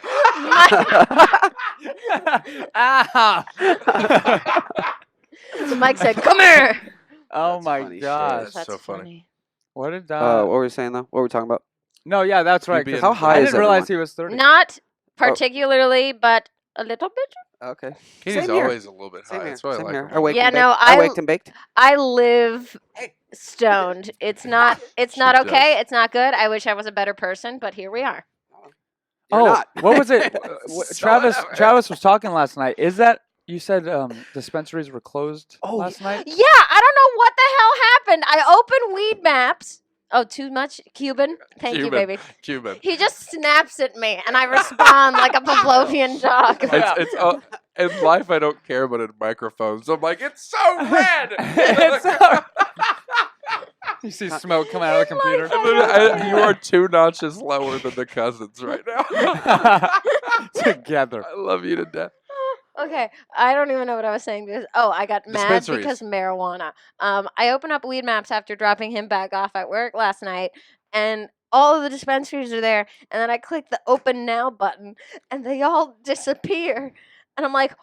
Ow. So Mike said, "Come here." Oh That's my funny shit. gosh. That's so funny. What did What were we saying though? What were we talking about? No, yeah, that's right. being 'cause How high I is didn't realize everyone? he was 30. Not particularly, but a little bit. Okay. Katie's Same here. always a little bit Same high. here. That's why I Same like here. him. I waked Yeah, and no, baked. I I- waked and baked. I live Hey. stoned. It's not. It's She not does. okay. It's not good. I wish I was a better person, but here we are. You're Oh, not. what was it? So Travis whatever. Travis was talking last night. Is that you said dispensaries were closed Oh, last night? Yeah, I don't know what the hell happened. I opened Weed Maps. Oh, too much Cuban. Thank you, Cuban. baby. Cuban. He just snaps at me, and I respond like a Pavlovian dog. It's in life I don't care, but in microphones I'm like, it's so red. It's so- you see smoke coming out of the computer. You are 2 notches lower than the cousins right now. Together. I love you to death. Okay, I don't even know what I was saying. I got mad Dispensaries. because marijuana. I opened up Weed Maps after dropping him back off at work last night, and all of the dispensaries are there. And then I click the Open Now button, and they all disappear. And I'm like,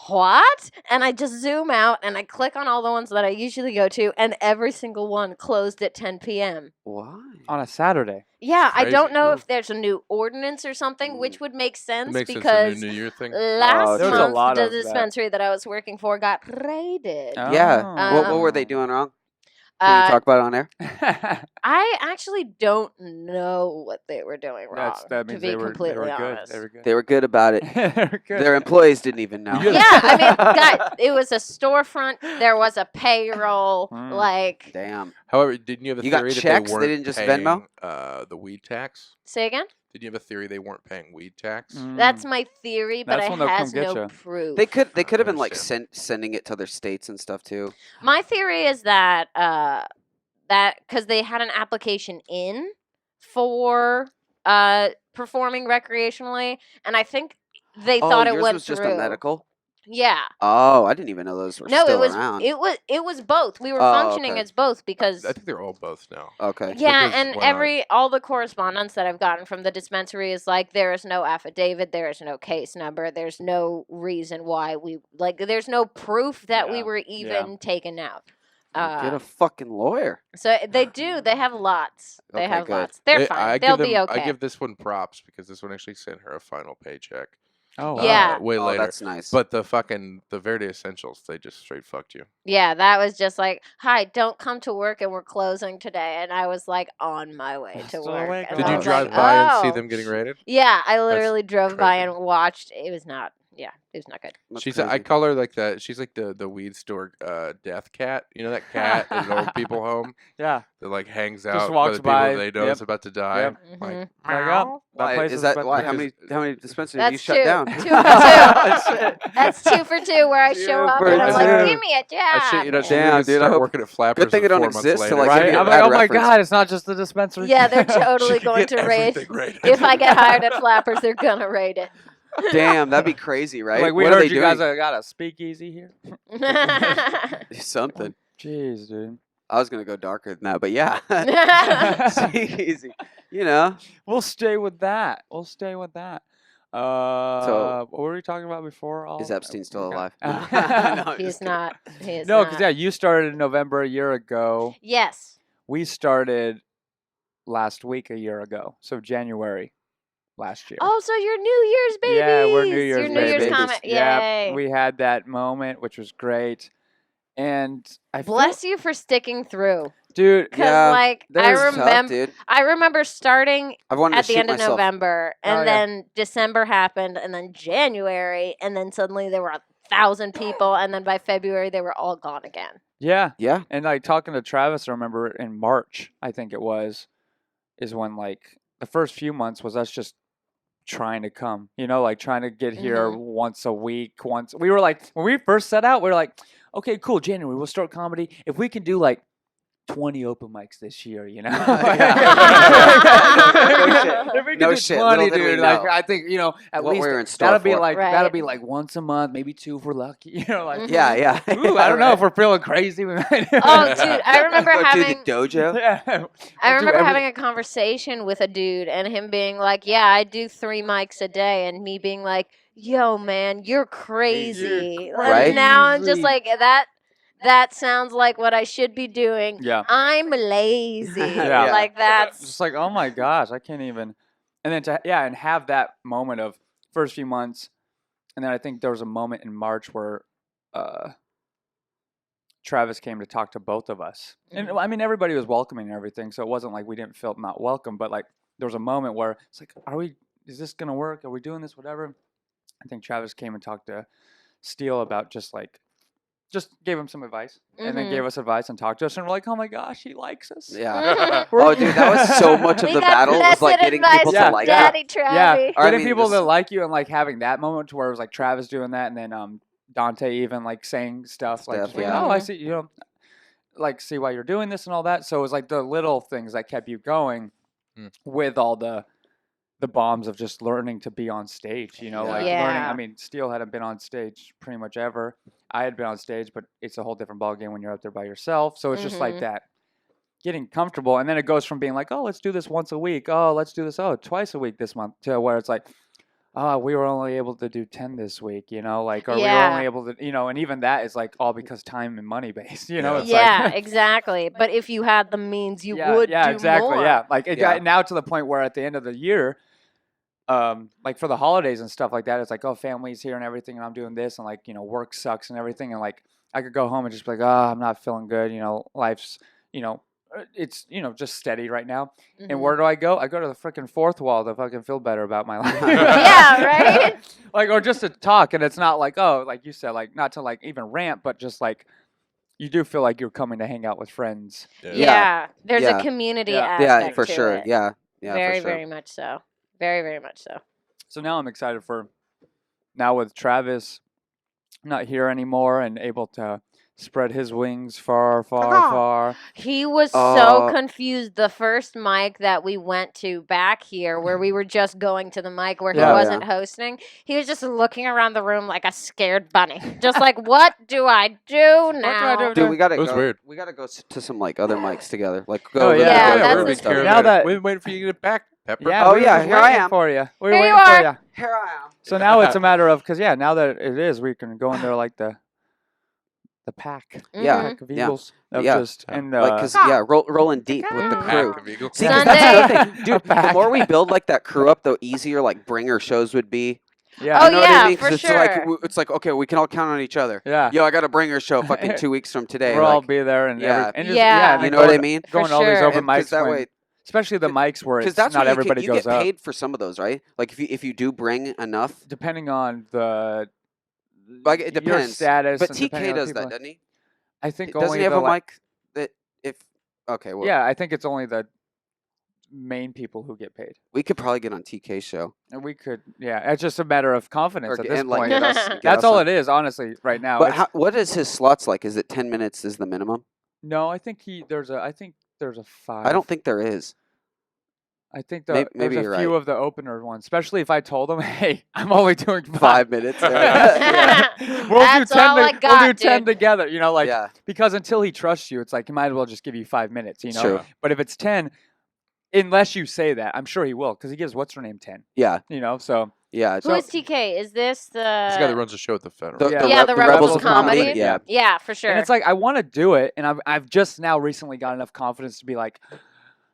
what? And I just zoom out and I click on all the ones that I usually go to, and every single one closed at 10 p.m. Why? On a Saturday. Yeah, I don't crazy. know if there's a new ordinance or something, which would make sense It makes because sense. The New Year thing. last There was a month lot the of that. dispensary that I was working for got raided. Yeah. What were they doing wrong? Can you talk about it on air? I actually don't know what they were doing wrong. That to means be they were completely good. honest. They were good. They were good about it. They were good. Their employees didn't even know. Yeah, I mean, guys, it was a storefront. There was a payroll. Like, Damn. However, didn't you have a You got theory that checks? they They weren't didn't just paying, Venmo? the weed tax? say again. Did you have a theory they weren't paying weed tax? That's my theory, but That's when they'll I come has get no ya. proof. They could have been like understand. sending it to other states and stuff too. My theory is that that because they had an application in for performing recreationally, and I think they thought it yours went was through. just a medical. Yeah. Oh, I didn't even know those were No, still it was around. it was both. We were Oh, functioning okay. as both because I think they're all both now. Okay. yeah, Because and why not? all the correspondence that I've gotten from the dispensary is like there is no affidavit, there is no case number, there's no reason why we there's no proof that we Yeah, were even taken out. Get a fucking lawyer. So they do. They have lots. They Okay, have good. lots. They're fine. They'll be okay. I give this one props because this one actually sent her a final paycheck. Oh, Yeah. Way Oh, later. that's nice. But the Verde Essentials, they just straight fucked you. Yeah, that was just like, hi, don't come to work and we're closing today. And I was like on my way to Still work. awake, And Did I you was drive like, by and see "Oh." them getting raided? Yeah, I literally drove by crazy. and watched. It was not. Yeah, it was not good. That's She's I crazy. call her like that. She's like the weed store death cat. You know that cat at an old people home yeah. that like hangs Just out by walks the people by, they know yep. is about to die. Yep. Like, Mhm. Like, yep, Why place is that? about Why? to- How many dispensaries have you That's shut two. down? 2 for 2. That's 2 for 2 where I show up for and I'm like, two. give me a job. I shit you not. She Damn, really dude, I start hope- working at Flappers. Good thing it don't 4 months exist later. till, like, Right? give you a I'm like, bad oh my reference. god, it's not just the dispensary. Yeah, they're She totally could going get to raid. everything raided. If I get hired at Flappers, they're going to raid it. Damn, that'd be crazy, right? Like we what are heard they you guys doing? got a speakeasy here. Something. Jeez, dude. I was gonna go darker than that, but yeah. Easy. You know. We'll stay with that. We'll stay with that. What were we talking about before? Is Epstein still Okay. alive? No, I'm He's just kidding. not. He is No, not. because yeah, you started in November a year ago. Yes. We started last week a year ago, so January last year. Oh, so you're New Year's babies. Yeah, we're New Year's Your New Year's babies. comment. Yeah, Yay. we had that moment, which was great, and I Bless you for sticking through. dude. Because, Yeah, like, That I was tough, remember. dude. I remember starting I've wanted at to the shoot end of myself. November, and Oh, yeah. then December happened, and then January, and then suddenly there were 1,000 people, and then by February they were all gone again. Yeah, Yeah. and like talking to Travis, I remember in March, I think it was, is when like the first few months was us just trying to come, like trying to get here once a week. We were like, when we first set out, we were like, okay, cool, January, we'll start comedy. If we can do like 20 open mics this year, Yeah. If we can No do shit. 20, Little did we dude, like know I think, at what least we were in store that'll be for. like Right. that'll be like once a month, maybe 2 if we're lucky, like Yeah, yeah. ooh, I don't know if we're feeling crazy. We might. Oh, dude, I remember Go to having. the dojo. Yeah. I We'll do remember everything. having a conversation with a dude and him being like, "Yeah, I do 3 mics a day," and me being like, "Yo, man, you're crazy." And Right? now I'm just crazy. like that sounds like what I should be doing. Yeah. I'm lazy. Yeah. Like that's Just like, oh my gosh, I can't even. And then and have that moment of first few months, and then I think there was a moment in March where Travis came to talk to both of us, and I mean everybody was welcoming and everything, so it wasn't like we didn't feel not welcome, but like there was a moment where it's like, is this gonna work? Are we doing this? Whatever. I think Travis came and talked to Steele about just gave him some advice, and then gave us advice and talked to us, and we're like, oh my gosh, he likes us. Yeah. Oh, dude, that was so much of We the got battle. Was like blessed getting advice people Yeah. to from like Daddy it. Travi. Yeah, Or, I getting mean, people this- to like you and like having that moment to where it was like Travis doing that, and then Dante even like saying stuff like, Stuff, just like, yeah. oh, I see, like see why you're doing this and all that. So it was like the little things that kept you going with all the bombs of just learning to be on stage, like learning. Yeah. I mean, Steele hadn't been on stage pretty much ever. I had been on stage, but it's a whole different ballgame when you're up there by yourself. So it's just like that, getting comfortable. And then it goes from being like, oh, let's do this once a week. Oh, let's do this, twice a week this month, to where it's like, oh, we were only able to do 10 this week, you know, like, or we were Yeah. only able to, you know, and even that is like all because time and money based, you know, it's Yeah, like, exactly. But if you had the means, you yeah, would yeah, do exactly, more. yeah. Like it Yeah. got now to the point where at the end of the year, like for the holidays and stuff like that, it's like, oh, family's here and everything, and I'm doing this, and like, you know, work sucks and everything, and like I could go home and just be like, oh, I'm not feeling good, you know, life's, you know, it's, you know, just steady right now. Mhm. And where do I go? I go to the freaking fourth wall to fucking feel better about my life. Yeah, right? Like, or just to talk, and it's not like, oh, like you said, like not to like even rant, but just like you do feel like you're coming to hang out with friends. Yeah. There's Yeah. a community Yeah. aspect Yeah, for to sure. it. Yeah. Yeah, very, for sure. very much so. Very, very much so. So now I'm excited for now with Travis not here anymore and able to spread his wings far, far. He was so Uh, confused the first mic that we went to back here where we were just going to the mic where Yeah. he wasn't hosting. He was just looking around the room like a scared bunny. Just like, what do I do now? Dude, we gotta It was go. weird. We gotta go to some like other mics together. Like go. Oh, to yeah. the Yeah, other that's room and what's stuff. weird. Now that- we've been waiting for you to get back, Pepper. Yeah. Oh, we yeah, were here I waiting am. for you. We were Here you waiting for are. you. Here I am. So now it's a matter of because now that it is, we can go in there like the pack. Yeah. Mhm. Pack of eagles. Of Yeah. just and Like, cause rolling deep with the Mhm. crew. Pack of eagles. See, 'cause that's the Sunday- other thing, dude. A The pack. more we build like that crew up, the easier like bringer shows would be. yeah, Oh, You know what yeah, I mean? 'Cause for it's like sure. it's like okay, we can all count on each other. yeah. Yo, I got a bringer show fucking 2 weeks from today. We'll all like, be there and yeah. and just, Yeah. and you then know what I going- mean? Going For to all these sure. open And 'cause mics that when- way, especially the mics where because it's that's not what everybody you goes get up. paid for some of those, right? Like if you do bring enough, Depending on the like it your depends. status. But and TK depending on does people. that, doesn't he? I think Doesn't only he have the, a like- mic that if okay, well, Yeah, I think it's only the main people who get paid. we could probably get on TK's show. And we could, yeah, it's just a matter of confidence Or at this and, like, point. get us- get That's us all on. it is, honestly, right now. But It's- what is his slots like? Is it 10 minutes is the minimum? no, I think there's a 5. I don't think there is. I think Maybe there's a you're few right. of the opener ones, especially if I told them, hey, I'm only doing 5 minutes. Yeah. We'll That's do 10 all I we'll got, do 10 dude. together, you know, like yeah. because until he trusts you, it's like he might as well just give you 5 minutes, you know. True. But if it's 10, unless you say that, I'm sure he will because he gives what's her name 10, Yeah. you know. So Yeah. Who is TK? Is this the... He's the guy that runs the show at the Federal. The, Yeah. Yeah, the Rebels of Comedy. Yeah. Yeah, for sure. and it's like I want to do it, and I've just now recently got enough confidence to be like,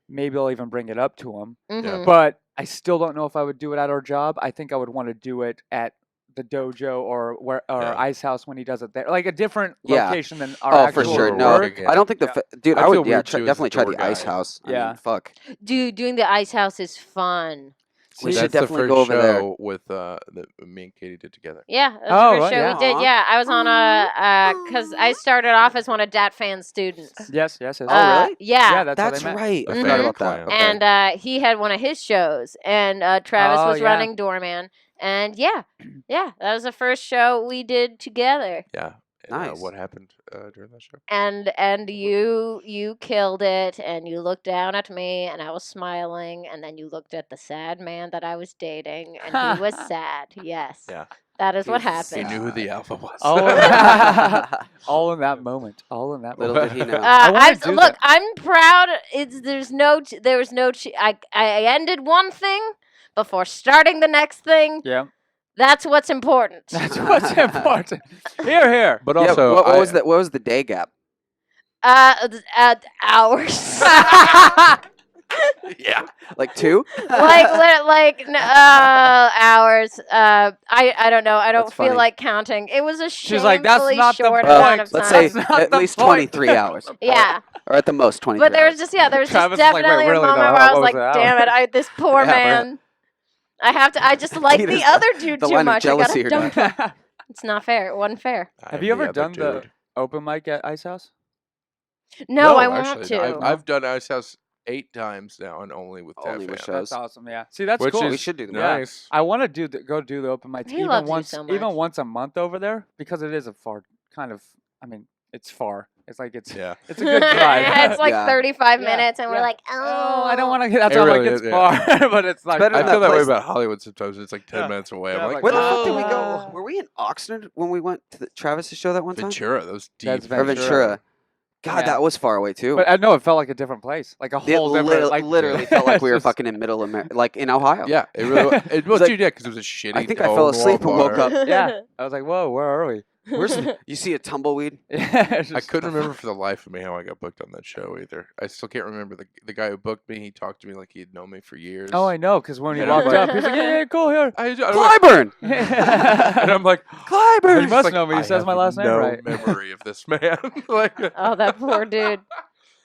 maybe I'll even bring it up to him. Mhm. But I still don't know if I would do it at our job. I think I would want to do it at the dojo or Yeah. Ice House when he does it there, like a different Yeah. location than our Oh, actual for sure. work. No, work. Yeah. I don't think Yeah. dude. I I feel would. Yeah, weird, too, as definitely the try door the Ice guy. House. I Yeah. mean, fuck. Dude, doing the Ice House is fun. We See, should That's the definitely first go over there. show with that me and Katie did together. Yeah, that's Oh, the first right, show yeah. we did. Aw. Yeah, I was on because I started off as one of Dat Fan's students. Yes, yes, yes. Oh, really? Yeah. Yeah, that's how That's they met. right. I Mhm. forgot about that. Client. Okay. And he had one of his shows, and Travis Oh, was yeah. running doorman. And yeah, that was the first show we did together. Yeah. And, Nice. what happened during that show? And you killed it, and you looked down at me, and I was smiling, and then you looked at the sad man that I was dating, and he was sad. Yes, Yeah. that is what He was happened. He knew who the alpha was. All in that, all in that moment. All in that Little moment. did he know. I wanna do Look, that. I'm proud. There was no. I ended one thing before starting the next thing. Yeah, That's what's important. that's what's important. Here. But Yeah, also, what was that? What was the day gap? Hours. yeah. Like 2? Hours. I don't know. I don't That's feel funny. like counting. It was a She's like, "That's shamefully not the short point." amount of Let's time. say That's not at the least point. 23 hours, Yeah, or at the most 23. but there was hours. just Travis is like, "Wait, definitely a really, moment though? where I What was was like, the damn hour?" it, this poor Yeah, man. I just like Peter's the other dude the too line of much. I gotta jealousy here, dump him. It's not fair. It wasn't fair. Have you ever done the open mic at Ice House? No, I want actually, to. I've done Ice House 8 times now, and only with Only Tab with Fan. shows. That's awesome. Yeah. See, that's Which cool. We is should do the Yeah. nice. I want to go do the open mics He loves you once, so even much. once a month over there because it is a far kind of. I mean, it's far. It's like it's Yeah. it's a good drive. It's like Yeah. 35 Yeah, minutes, and yeah. we're like, Oh, I don't want to get. That's It why I'm really like is, it's yeah. far, but it's like better I than feel that that way place- about Hollywood sometimes. It's like 10 Yeah. minutes away. Yeah, I'm like, like, Where the fuck did we Oh. go? Were we in Oxnard when we went to Travis's show that one time? Ventura. Those deep. That's Or Ventura. God, Yeah. that was far away too. But I know it felt like a different place, like a whole different. Like literally felt like we were just- fucking in middle America, like in Ohio. Yeah, it really. It was, like- dude, yeah, because it was a shitty. I think I fell asleep and woke up. Yeah, I was like, whoa, where are we? Where's you see a tumbleweed? Yeah, it's I just- couldn't remember for the life of me how I got booked on that show either. I still can't remember the guy who booked me. He talked to me like he had known me for years. Oh, I know, because when he And walked I'm like- up, he's like, yeah, cool here. Clyburn. and I'm like, Clyburn. He must like, know me. He I says my have last name no right. memory of this man. Like, Oh, that poor dude.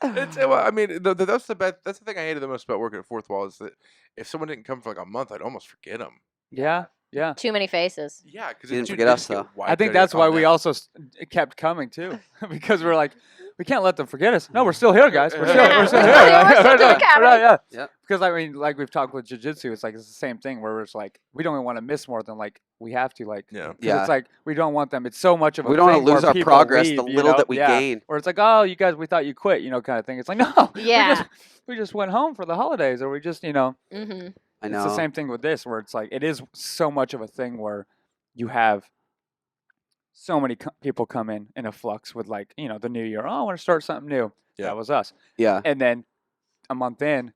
well, I mean, that's the bad. That's the thing I hated the most about working at Fourth Wall is that if someone didn't come for like a month, I'd almost forget them. Yeah, yeah. Too many faces. Yeah, because You didn't forget us, though. I think that's why we also kept coming too, because we're like, we can't let them forget us. No, we're still here, guys. We're still here. We're still doing comedy. Yeah. Yep. Because I mean, like we've talked with jiu-jitsu, it's like it's the same thing where it's like we don't even want to miss more than like we have to. Like, Yeah. 'cause Yeah. It's like we don't want them. It's so much of a We don't thing want to lose where our people progress, leave, the you little know? that we Yeah. gain. Where it's like, oh, you guys, we thought you quit, kind of thing. It's like, no, Yeah. we just went home for the holidays, or we just, Mm-hmm. I know. It's the same thing with this, where it's like it is so much of a thing where you have so many people come in a flux with like the new year. Oh, I want to start something new. Yeah. That was us. Yeah. And then a month in,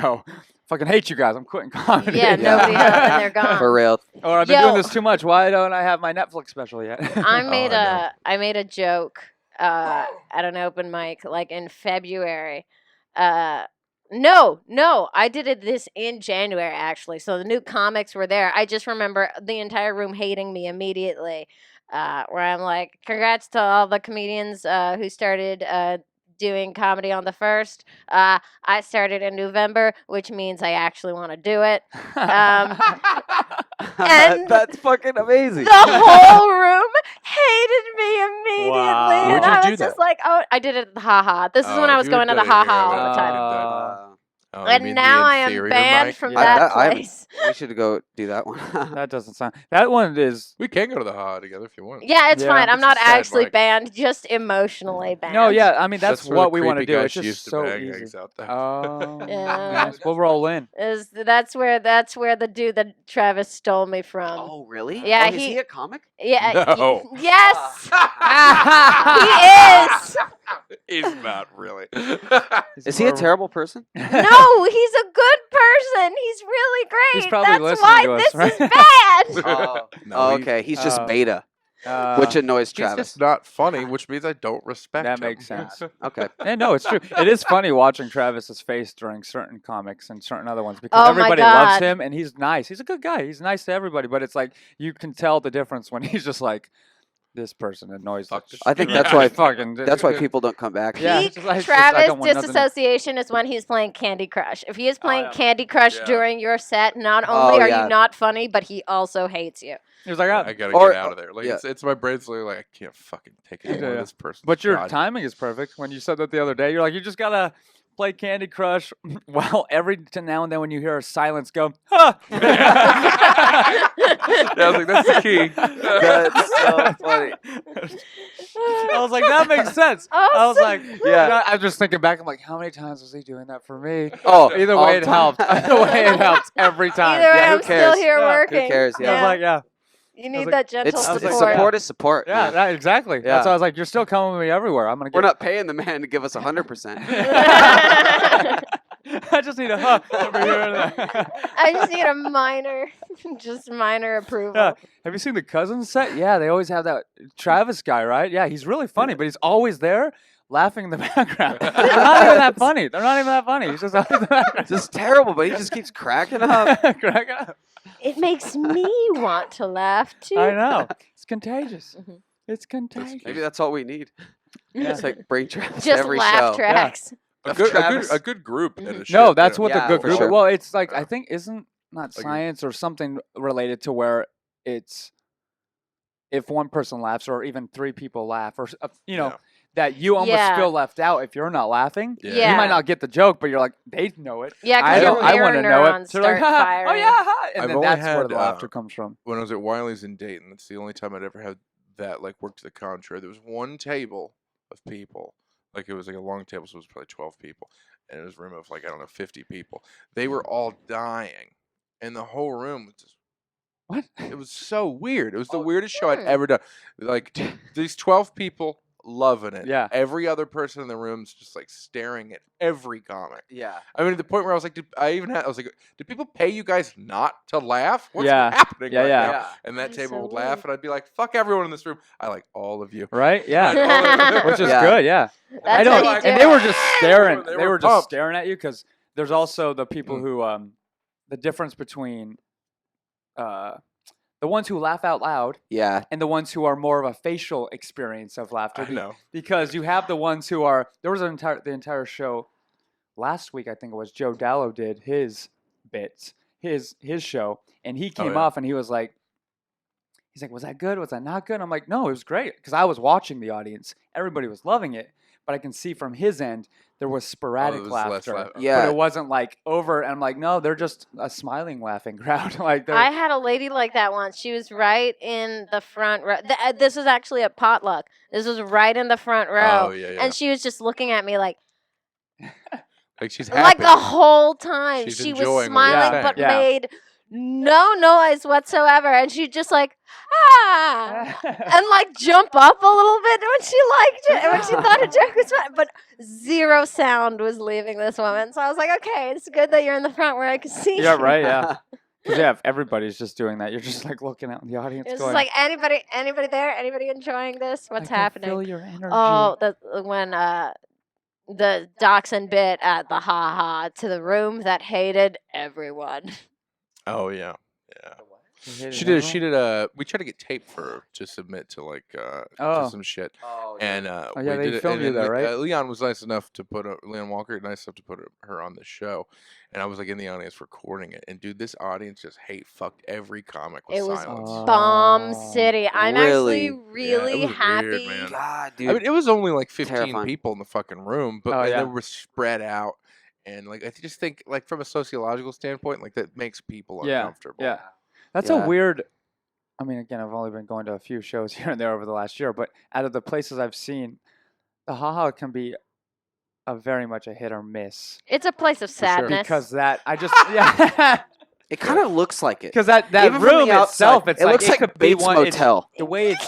go, fucking hate you guys. I'm quitting comedy. Yeah, nobody else, and they're gone. For real. Or I've been doing Yo. this too much. Why don't I have my Netflix special yet? I Oh, made I I made a joke at an open mic like in February. No, I did this in January actually. So the new comics were there. I just remember the entire room hating me immediately. Where I'm like, congrats to all the comedians who started doing comedy on the 1st. I started in November, which means I actually want to do it. And That's fucking amazing. The whole room hated me immediately, Wow. and Where'd you I do was just that? like, "Oh, I did it at the Ha Ha." This is when I was you were going to the doing it Ha here, Ha all yeah, the time, Oh, you and mean the now I am inferior banned mic? from Yeah. that I haven't- place. We should go do that one. That doesn't sound. That one is. We can go to the Ha together if you want. Yeah, it's Yeah. fine. I'm It's not a sad actually mic. banned, just emotionally banned. No, yeah. I mean, that's where what the we want to creepy do. guy It's she just used to so bang easy. hangs out there. Oh, Yeah. nice. Well, we're all in. That's where the dude that Travis stole me from. Oh, really? Yeah, Oh, is he a comic? Yeah. No. Yes, he is. He's not really. Is he a terrible person? No, he's a good person. He's really great. He's probably That's listening why to us, this right? is bad. Oh, No, oh, he's- okay. He's just Oh. beta, Uh, which annoys He's Travis. just not funny, which means I don't respect That him. makes sense. Okay. And no, it's true. It is funny watching Travis's face during certain comics and certain other ones because Oh my everybody loves God. him and he's nice. He's a good guy. He's nice to everybody, but it's like you can tell the difference when he's just like, this person annoys the Fuck this I think shit. that's why. fucking. That's why people don't come back. Yeah, Peak it's just like- it's just, I Travis don't want nothing- disassociation is when he's playing Candy Crush. If he is playing yeah. Candy Crush Yeah. during your set, not Oh, only are yeah. you not funny, but he also hates you. He was like, I oh. gotta Or- get out of there. Like yeah. it's my brain's literally like I can't fucking take it anymore. Yeah. This person. But your God. timing is perfect. When you said that the other day, you're like, you just gotta play Candy Crush. Well, every now and then when you hear a silence, go, huh. Yeah, I was like, that's the key. That's so funny. I was like, that makes sense. I was Awesome. like, Yeah. I'm just thinking back. I'm like, how many times was he doing that for me? Oh, Either all way, the it time. helped. Either way, it helps every time. Either way, Yeah, who I'm still cares? here Yeah, who working. cares? Yeah. I was like, yeah, You need like, that gentle It's I was support. like, support is support. yeah, man. that, exactly. Yeah. That's why I was like, you're still coming with me everywhere. I'm gonna get. We're not paying the man to give us 100%. I just need a huh over here and there. I just need a minor approval. Yeah. Have you seen the Cousins set? Yeah, they always have that Travis guy, right? Yeah, he's really funny, but he's always there laughing in the background. They're not even that funny. They're not even that funny. He's just always in the background. Just terrible, but he just keeps cracking up. Cracking up. It makes me want to laugh too. I know. It's contagious. Mhm. It's contagious. Maybe that's all we need. Yeah. It's like brain traps Just every laugh show. tracks. A good, Travis. a good group. And a shit, No, that's yeah. what Yeah, the good for group. sure. Well, it's like I think isn't not Like- science or something related to where it's if one person laughs or even three people laugh or Yeah. that you almost Yeah. feel left out if you're not laughing. Yeah. You might not get the joke, but you're like they know it. Yeah, I because your don't. I want mirror to know it. neurons So they're like, start "Ha, firing. oh yeah, ha," and I've then only that's where had, the laughter comes from. When I was at Wiley's in Dayton, that's the only time I'd ever had that like work to the contrary. There was one table of people, like it was like a long table, so it was probably 12 people, and it was a room of like I don't know 50 people. They were all dying, and the whole room was just. What? It was so weird. It was the weirdest show I'd Hmm. ever done. Like these 12 people loving it. Yeah. Every other person in the room's just like staring at every comic. Yeah. I mean, to the point where I was like, I was like, do people pay you guys not to laugh? What's Yeah. happening Yeah, right yeah. now? Yeah. And that That's table so would laugh, weird. and I'd be like, fuck everyone in this room. I like all of you. Right? Yeah. Which is Yeah. good. Yeah. That's I know. how you do And they it. were just staring. They They were were just pumped. staring at you because there's also the people who the difference between the ones who laugh out loud Yeah. and the ones who are more of a facial experience of laughter. I know. Because you have the ones who are there was the entire show last week, I think it was Joe Dallo did his bits, his show, and he came yeah. off and he's like, was that good? Was that not good? I'm like, no, it was great because I was watching the audience. Everybody was loving it, but I can see from his end there was sporadic was less laughter. laugh- Yeah. But it wasn't like over. And I'm like, no, they're just a smiling, laughing crowd. Like they're, I had a lady like that once. She was right in the front row. This was actually a potluck. This was right in the front row. Oh, yeah, yeah. And she was just looking at me like Like she's happy. the whole time. She's She was enjoying what you're smiling saying. but Yeah. made no noise whatsoever. And she just like, and like jump up a little bit when she liked it and when she thought a joke was funny. But zero sound was leaving this woman. So I was like, okay, it's good that you're in the front where I can see yeah, you. right, yeah. 'Cause, yeah, if everybody's just doing that, you're just like looking out in the audience It was going, just like anybody there? Anybody enjoying this? I What's can happening? Feel your energy. Oh, when the dachshund bit at the ha to the room that hated everyone. Oh yeah, yeah. You hated She did. everyone? She did a. We tried to get tape for her to submit to like Oh. to some shit, Oh, and yeah, we they did it, filmed and you then there, right? Leon was nice enough to put Leon Walker nice enough to put her on the show, and I was like in the audience recording it, and dude, this audience just fucked every comic with It was silence. Bomb Oh. City. I'm Really? actually really Yeah, it was happy. weird, man. God, dude. I mean, it was only like 15 Terrifying. people in the fucking room, but Oh, and yeah. they were spread out, and like I just think like from a sociological standpoint, like that makes people Yeah, uncomfortable. yeah. That's Yeah. a weird. I mean, again, I've only been going to a few shows here and there over the last year, but out of the places I've seen, the haha can be a very much a hit or miss It's a place of sure. sadness. because that I just yeah It kind of looks like it. because that Even from room the outside, itself it's it like looks it like could be Bates one it's- Motel. the way it's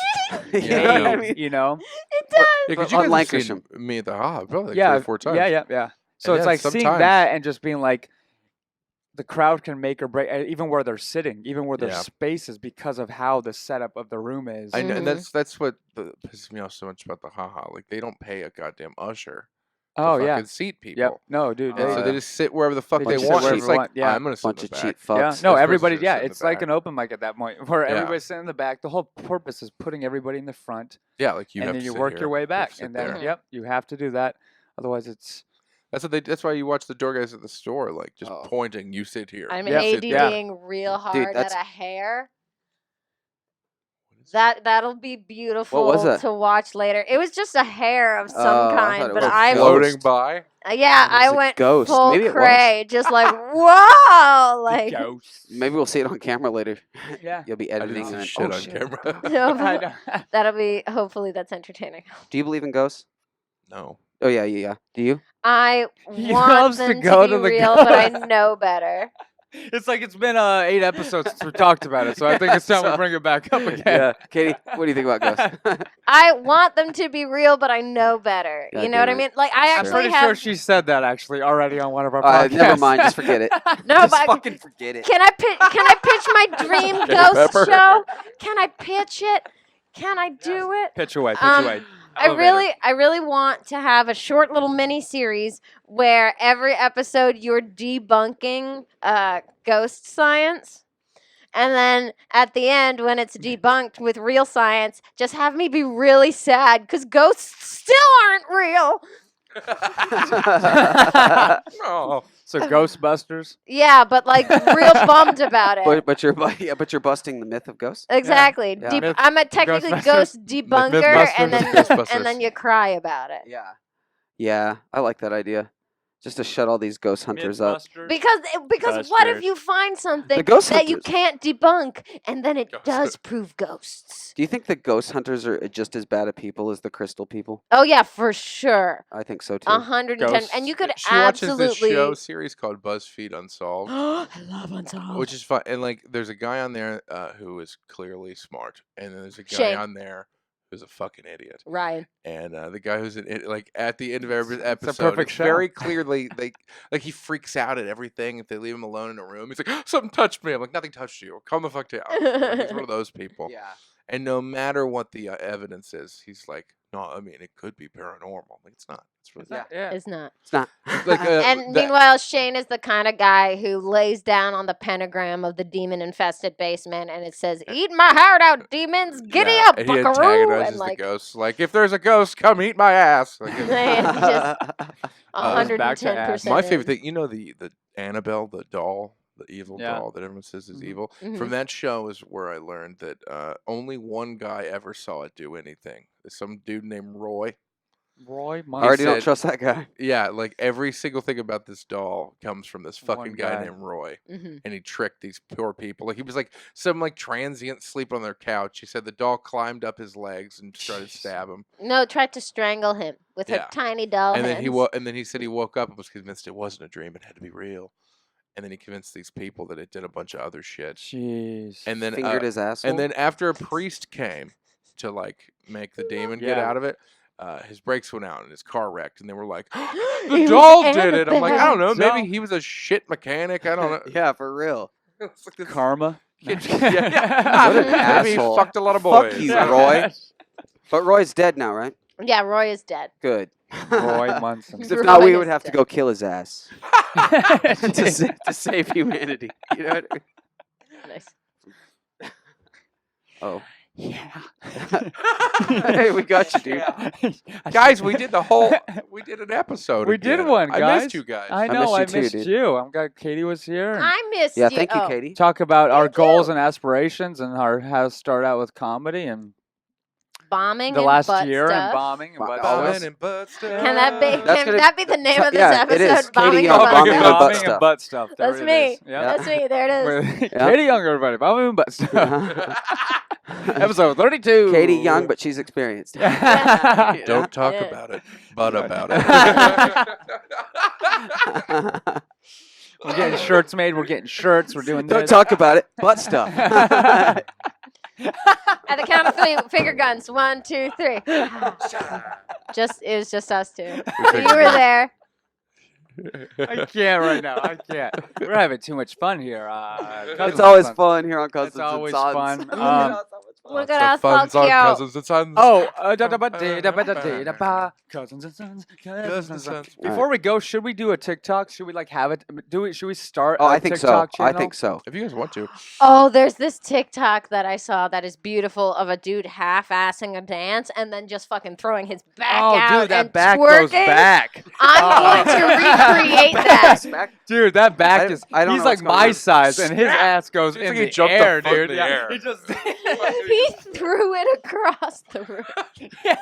You Yeah, know I what I know. mean? you know it does. Yeah, because you On guys have Lancashire. seen me at the Ha probably like yeah 3 or 4 times. yeah so And it's yeah, like seeing sometimes- that and just being like the crowd can make or break even where they're sitting even where their Yeah. space is because of how the setup of the room is I know, Mhm. and that's what pisses me off so much about the haha. Like they don't pay a goddamn usher to oh fucking yeah seat people. yep no dude And Oh, so yeah. they just sit wherever the fuck They they, just sit want. wherever It's they like want, yeah. I'm gonna sit Bunch in of the cheap back. fucks. Yeah, no, They're supposed to everybody. just Yeah, sit in the it's like back. an open mic at that point where Yeah. everybody's sitting in the back. The whole purpose is putting everybody in the front, Yeah, like you and have then to you sit work here, your way you have to back, sit and then there. yep, you have to do that. Otherwise, it's That's why you watch the door guys at the store, like just Oh. pointing. You sit here. I'm you sit there. ADDing real hard that's- at a hair. That'll be beautiful was that? to watch later. It was just a hair of Oh, some I thought kind, it but was a I floating ghost. by. yeah, It was I a went ghost. full Maybe it was. cray, just like whoa, like ghosts. Maybe we'll see it on camera later. Yeah, You'll be I editing didn't and see then, shit oh, on shit. camera. no, I know. that'll be hopefully that's entertaining. Do you believe in ghosts? No. Oh yeah. Do you? I He want loves to them to, go be to the real, but I ghost. know better. It's like it's been 8 episodes since we talked about it, so I think it's time we So- bring it back up again. Yeah. Katie, what do you think about ghosts? I want them to be real, but I know better. God You know what I damn it. mean? Like I I'm actually pretty have. sure she said that actually already on one of our podcasts. Never mind. Just forget it. No, Just but fucking forget it. Can I pitch my dream Okay, ghost Pepper. show? Can I pitch it? Can I do it? Pitch away, pitch Um, away. I Elevator. really want to have a short little mini series where every episode you're debunking ghost science. And then at the end, when it's debunked with real science, just have me be really sad because ghosts still aren't real. Oh. So Ghostbusters. Yeah, but like real bummed about it. but you're busting the myth of ghosts. Exactly. Yeah. Myth- I'm a technically Ghostbusters. ghost debunker, and Mythbusters. then you cry about it. Yeah. I like that idea. Just to shut all these ghost hunters up. Mythbusters. Because what if Busters. you find something The ghost that you hunters. can't debunk, and then it Ghost does hunters. prove ghosts? Do you think the ghost hunters are just as bad at people as the crystal people? Oh yeah, for sure. I think so too. 110, Ghosts. and you could She watches this absolutely. show series called BuzzFeed Unsolved, I love Unsolved. which is fun. And like, there's a guy on there who is clearly smart, and then there's a guy Shane. on there who's a fucking idiot. Ryan. And the guy who's like at the end of every episode, It's a perfect show. very clearly like he freaks out at everything if they leave him alone in a room. He's like, something touched me. I'm like, nothing touched you. Calm the fuck down. Like, he's one of those people. Yeah. And no matter what the evidence is, he's like, no, I mean, it could be paranormal. Like, it's not. It's really not. Yeah. It's not. It's not. Like, And meanwhile, Shane is the kind of guy who lays down on the pentagram of the demon-infested basement, and it says, "Eat my heart out, demons! Giddy up, and he buckaroo!" antagonizes And like, the ghosts. Like, if there's a ghost, come eat my ass. Like, just back to 110%. my favorite thing, you know, the Annabelle, the doll, the evil Yeah. doll that everyone says is Mhm. evil. Mhm. From that show is where I learned that only one guy ever saw it do anything. There's some dude named Roy. Roy I Munson. already don't said- trust that guy. Yeah, like every single thing about this doll comes from this One fucking guy guy. named Roy. Mhm. And he tricked these poor people. Like he was like some like transient sleep on their couch. He said the doll climbed up his legs and tried to stab him. No, tried to strangle him with her Yeah. tiny doll And hands. then he said he woke up and was convinced it wasn't a dream, it had to be real. And then he convinced these people that it did a bunch of other shit. Jeez. And then Fingered his asshole. and then after a priest came to like make the demon get Yeah. out of it, his brakes went out and his car wrecked, and they were like, It "The was doll did it." I'm like, I don't know, Annabelle. maybe he was a shit mechanic. I don't know. Yeah, for real. It's like this Karma. kid- What an Maybe he asshole. fucked a lot of Fuck boys. you, Roy. But Roy's dead now, right? Yeah, Roy is dead. Good. Roy Munson. 'Cause if not, we Roy would is have to dead. go kill his ass to save humanity. You know what I mean? Nice. Oh. Yeah. Hey, we got you, dude. Guys, we did an episode. We did again. one, I guys. missed you guys. I know. I missed you too, missed dude. you. I'm glad Katie was here. And I missed Yeah, you. thank you, Oh. Katie. talk about our Thank goals you. and aspirations and how to start out with comedy and Bombing the and last butt year stuff. and bombing and butt Bombing stuff. and butt stuff. Can that be? That's Can gonna- that be the name of this yeah, it is. episode? Katie Bombing Young, and butt bombing and stuff. butt stuff. and butt stuff. There That's it me. is. Yeah. That's me. There it is. Yeah. Katie Young, everybody. Bombing and butt stuff. Uh-huh. Episode 32. Katie Young, but she's experienced. Don't talk Yeah. about it, but about it. We're getting shirts made. We're getting shirts. We're doing Don't this. talk about it. Butt stuff. At the count of three, finger guns. 1, 2, 3. It was just us two. You were there. I can't right now. I can't. We're having too much fun here. It's always fun here on Cousins It's always and fun. Sons. Look Lots at of us, fun's on Tokyo. Cousins and Sons. Oh, cousins and sons, cousins and sons. All Before we go, should we do a TikTok? Should we like have it? Should we start? Oh, a I think so. TikTok I channel? think so. If you guys want to. Oh, there's this TikTok that I saw that is beautiful of a dude half-assing a dance and then just fucking throwing his back Oh, out dude, that and back twerking. goes back. I'm going to recreate that. Dude, that back is. I don't He's know like what's going my on. size, and his ass goes It's in like he the jumped a air, foot in dude. the Yeah, air. he just. He threw it across the room.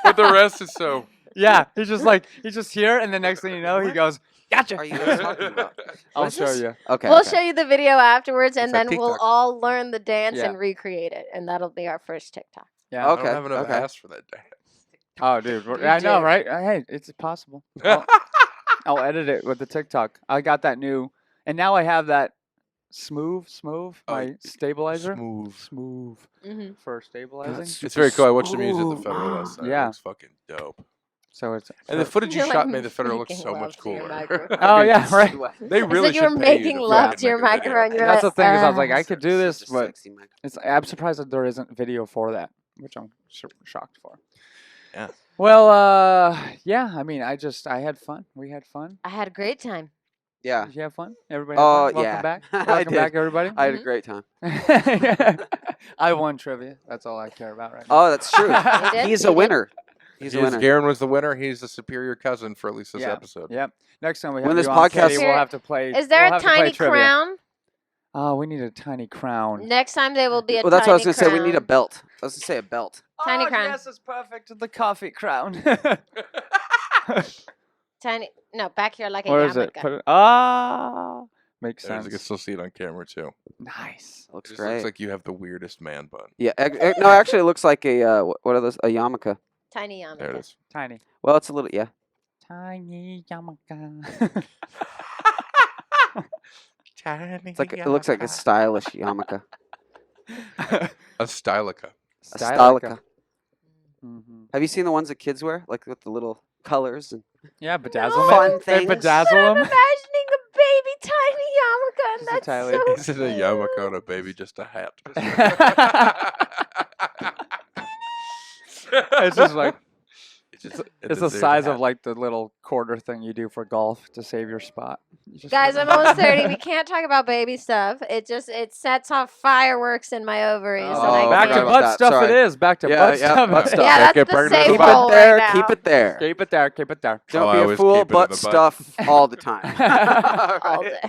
But the rest is so. Yeah, he's just here, and the next thing you know, he goes, "Gotcha." Are you guys talking about? I'll What is show this? you. Okay. We'll okay. show you the video afterwards, and It's like then we'll TikTok. all learn the dance Yeah. and recreate it, and that'll be our first TikTok. Yeah. I Okay. don't have enough okay. ass for that day. Oh, dude, You I know, did. right? Hey, it's possible. I'll edit it with the TikTok. I got that new, and now I have that smooth, my stabilizer. Smooth Mm-hmm. for stabilizing. It's very cool. I watched the music at the Federal last night. Yeah. It looks fucking dope. So it's. And the footage you You're, shot like, made the Federal look making so love much to your cooler. microphone. Oh yeah, right. They really It's like you were should pay making to love fucking to your make a video. microphone. You're That's the like, thing is, I was like, I could do It's this, just a but sexy mic. I'm surprised that there isn't video for that, which I'm shocked for. Yeah. Well, yeah. I mean, I had fun. We had fun. I had a great time. Yeah. Did you have fun? Everybody. Oh, Have fun? yeah. Welcome back. I Welcome did. back, everybody. I had a Mhm. great time. I won trivia. That's all I care about right now. Oh, that's true. You did? He's You a did? winner. He's a Yes, winner. Garon was the winner. He's the superior cousin for at least this Yeah. episode. Yep. Next time we When have this you on, podcast- Katie, we'll have to play. Is there we'll a have to play tiny trivia. crown? Oh, we need a tiny crown. Next time there will be a Well, that's tiny what I was going to say. We need a crown. belt. I was going to say a belt. Tiny oh, crown. Yes, it's perfect. The coffee crown. Tiny. No, back here like a Where is it? yarmulke. Put it? Ah, makes And I sense. can still see it on camera too. Nice. Looks It just great. looks like you have the weirdest man bun. Yeah. No, actually, it looks like a what are those? A yarmulke. Tiny yarmulke. There it is. Tiny. Well, it's a little. Yeah. Tiny yarmulke. Tiny. It's like it looks like a stylish yarmulke. A stylica. A stylica. Mm-hmm. Have you seen the ones that kids wear, like with the little colors and Yeah, No. bedazzlement. Fun They things. bedazzle But I'm them. imagining a baby tiny yarmulke, and It's that's entirely- so Is it a cute. yarmulke on a baby, just a hat? It's just like It's it's the size of like the little quarter thing you do for golf to save your spot. You just Guys, put I'm it- almost 30. We can't talk about baby stuff. It sets off fireworks in my ovaries. and I Oh, back forgot to can't. about butt that. stuff. Sorry. It is back to Yeah, butt yeah, stuff. butt stuff. Yeah, Don't that's get the pregnant safe keep with hole it there. right now. Keep it there. Keep it there. Keep it there. Don't I be a always fool. keep it in Butt the butt. stuff all the time. All day.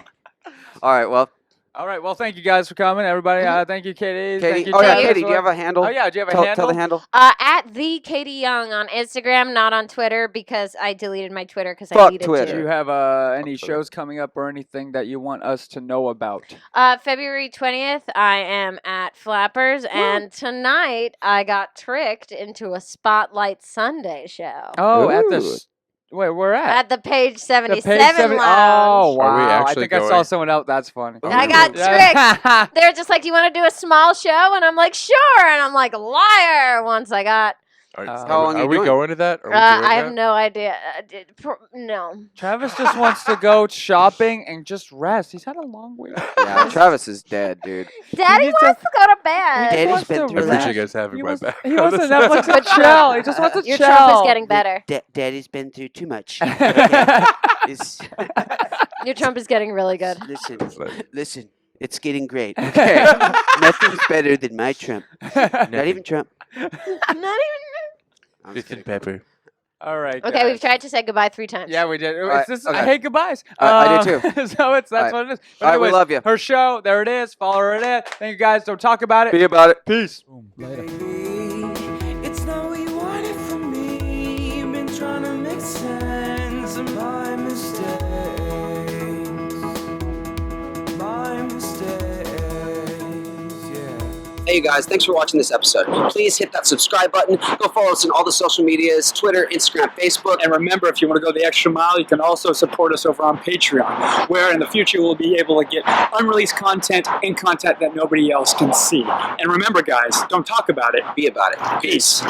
All right. Well, All right. Well, thank you guys for coming, everybody. Thank you, Katie. Thank Katie. you, Oh yeah, Katie. Katie. Do you have a handle? Oh yeah. Do you have a Tell handle? the handle. At the Katie Young on Instagram, not on Twitter because I deleted my Twitter because I Fuck needed Twitter. Do you to. have any shows coming up or anything that you want us to know about? February 20th, I am at Flappers, and tonight I got tricked into a Spotlight Sunday show Oh, at Ooh. the wait, where at? at the Page The 77 Page 70 Lounge. Oh wow! Are we I actually think I saw going? someone else. That's funny. I got tricked. They're just like, "Do you want to do a small show?" And I'm like, "Sure." And I'm like, "Liar." Once I got, Are, How long are you we doing? going to that? Are we I doing have that? no idea. No. Travis just wants to go shopping and just rest. He's had a long week. Yeah, Travis is dead, dude. Daddy needs wants to go to bed. Daddy's Daddy's been I through appreciate that. you guys having He my wants, back. he wants to Netflix and chill. He just wants to Your chill. Trump is getting better. Daddy's been through too much. Your Trump is getting really good. Listen. It's getting great. Okay, nothing's better than my Trump. Not even Trump. Not even. I'm just Listen, kidding. Pepper. All right. Okay, guys. we've tried to say goodbye 3 times. Yeah, we did. right, It's just, okay. I hate goodbyes. I do too. So that's right. what it is. But All right, we anyways, love you. her show, there it is. Follow her in it. Thank you guys. Don't talk about it. Be about it. Peace. Baby, it's not what you wanted from me. You've been trying to make sense of my mistakes. My mistakes, yeah. Hey, you guys. Thanks for watching this episode. Please hit that subscribe button. Go follow us on all the social medias, Twitter, Instagram, Facebook. And remember, if you want to go the extra mile, you can also support us over on Patreon, where in the future we'll be able to get unreleased content and content that nobody else can see. And remember, guys, don't talk about it. Be about it. Peace.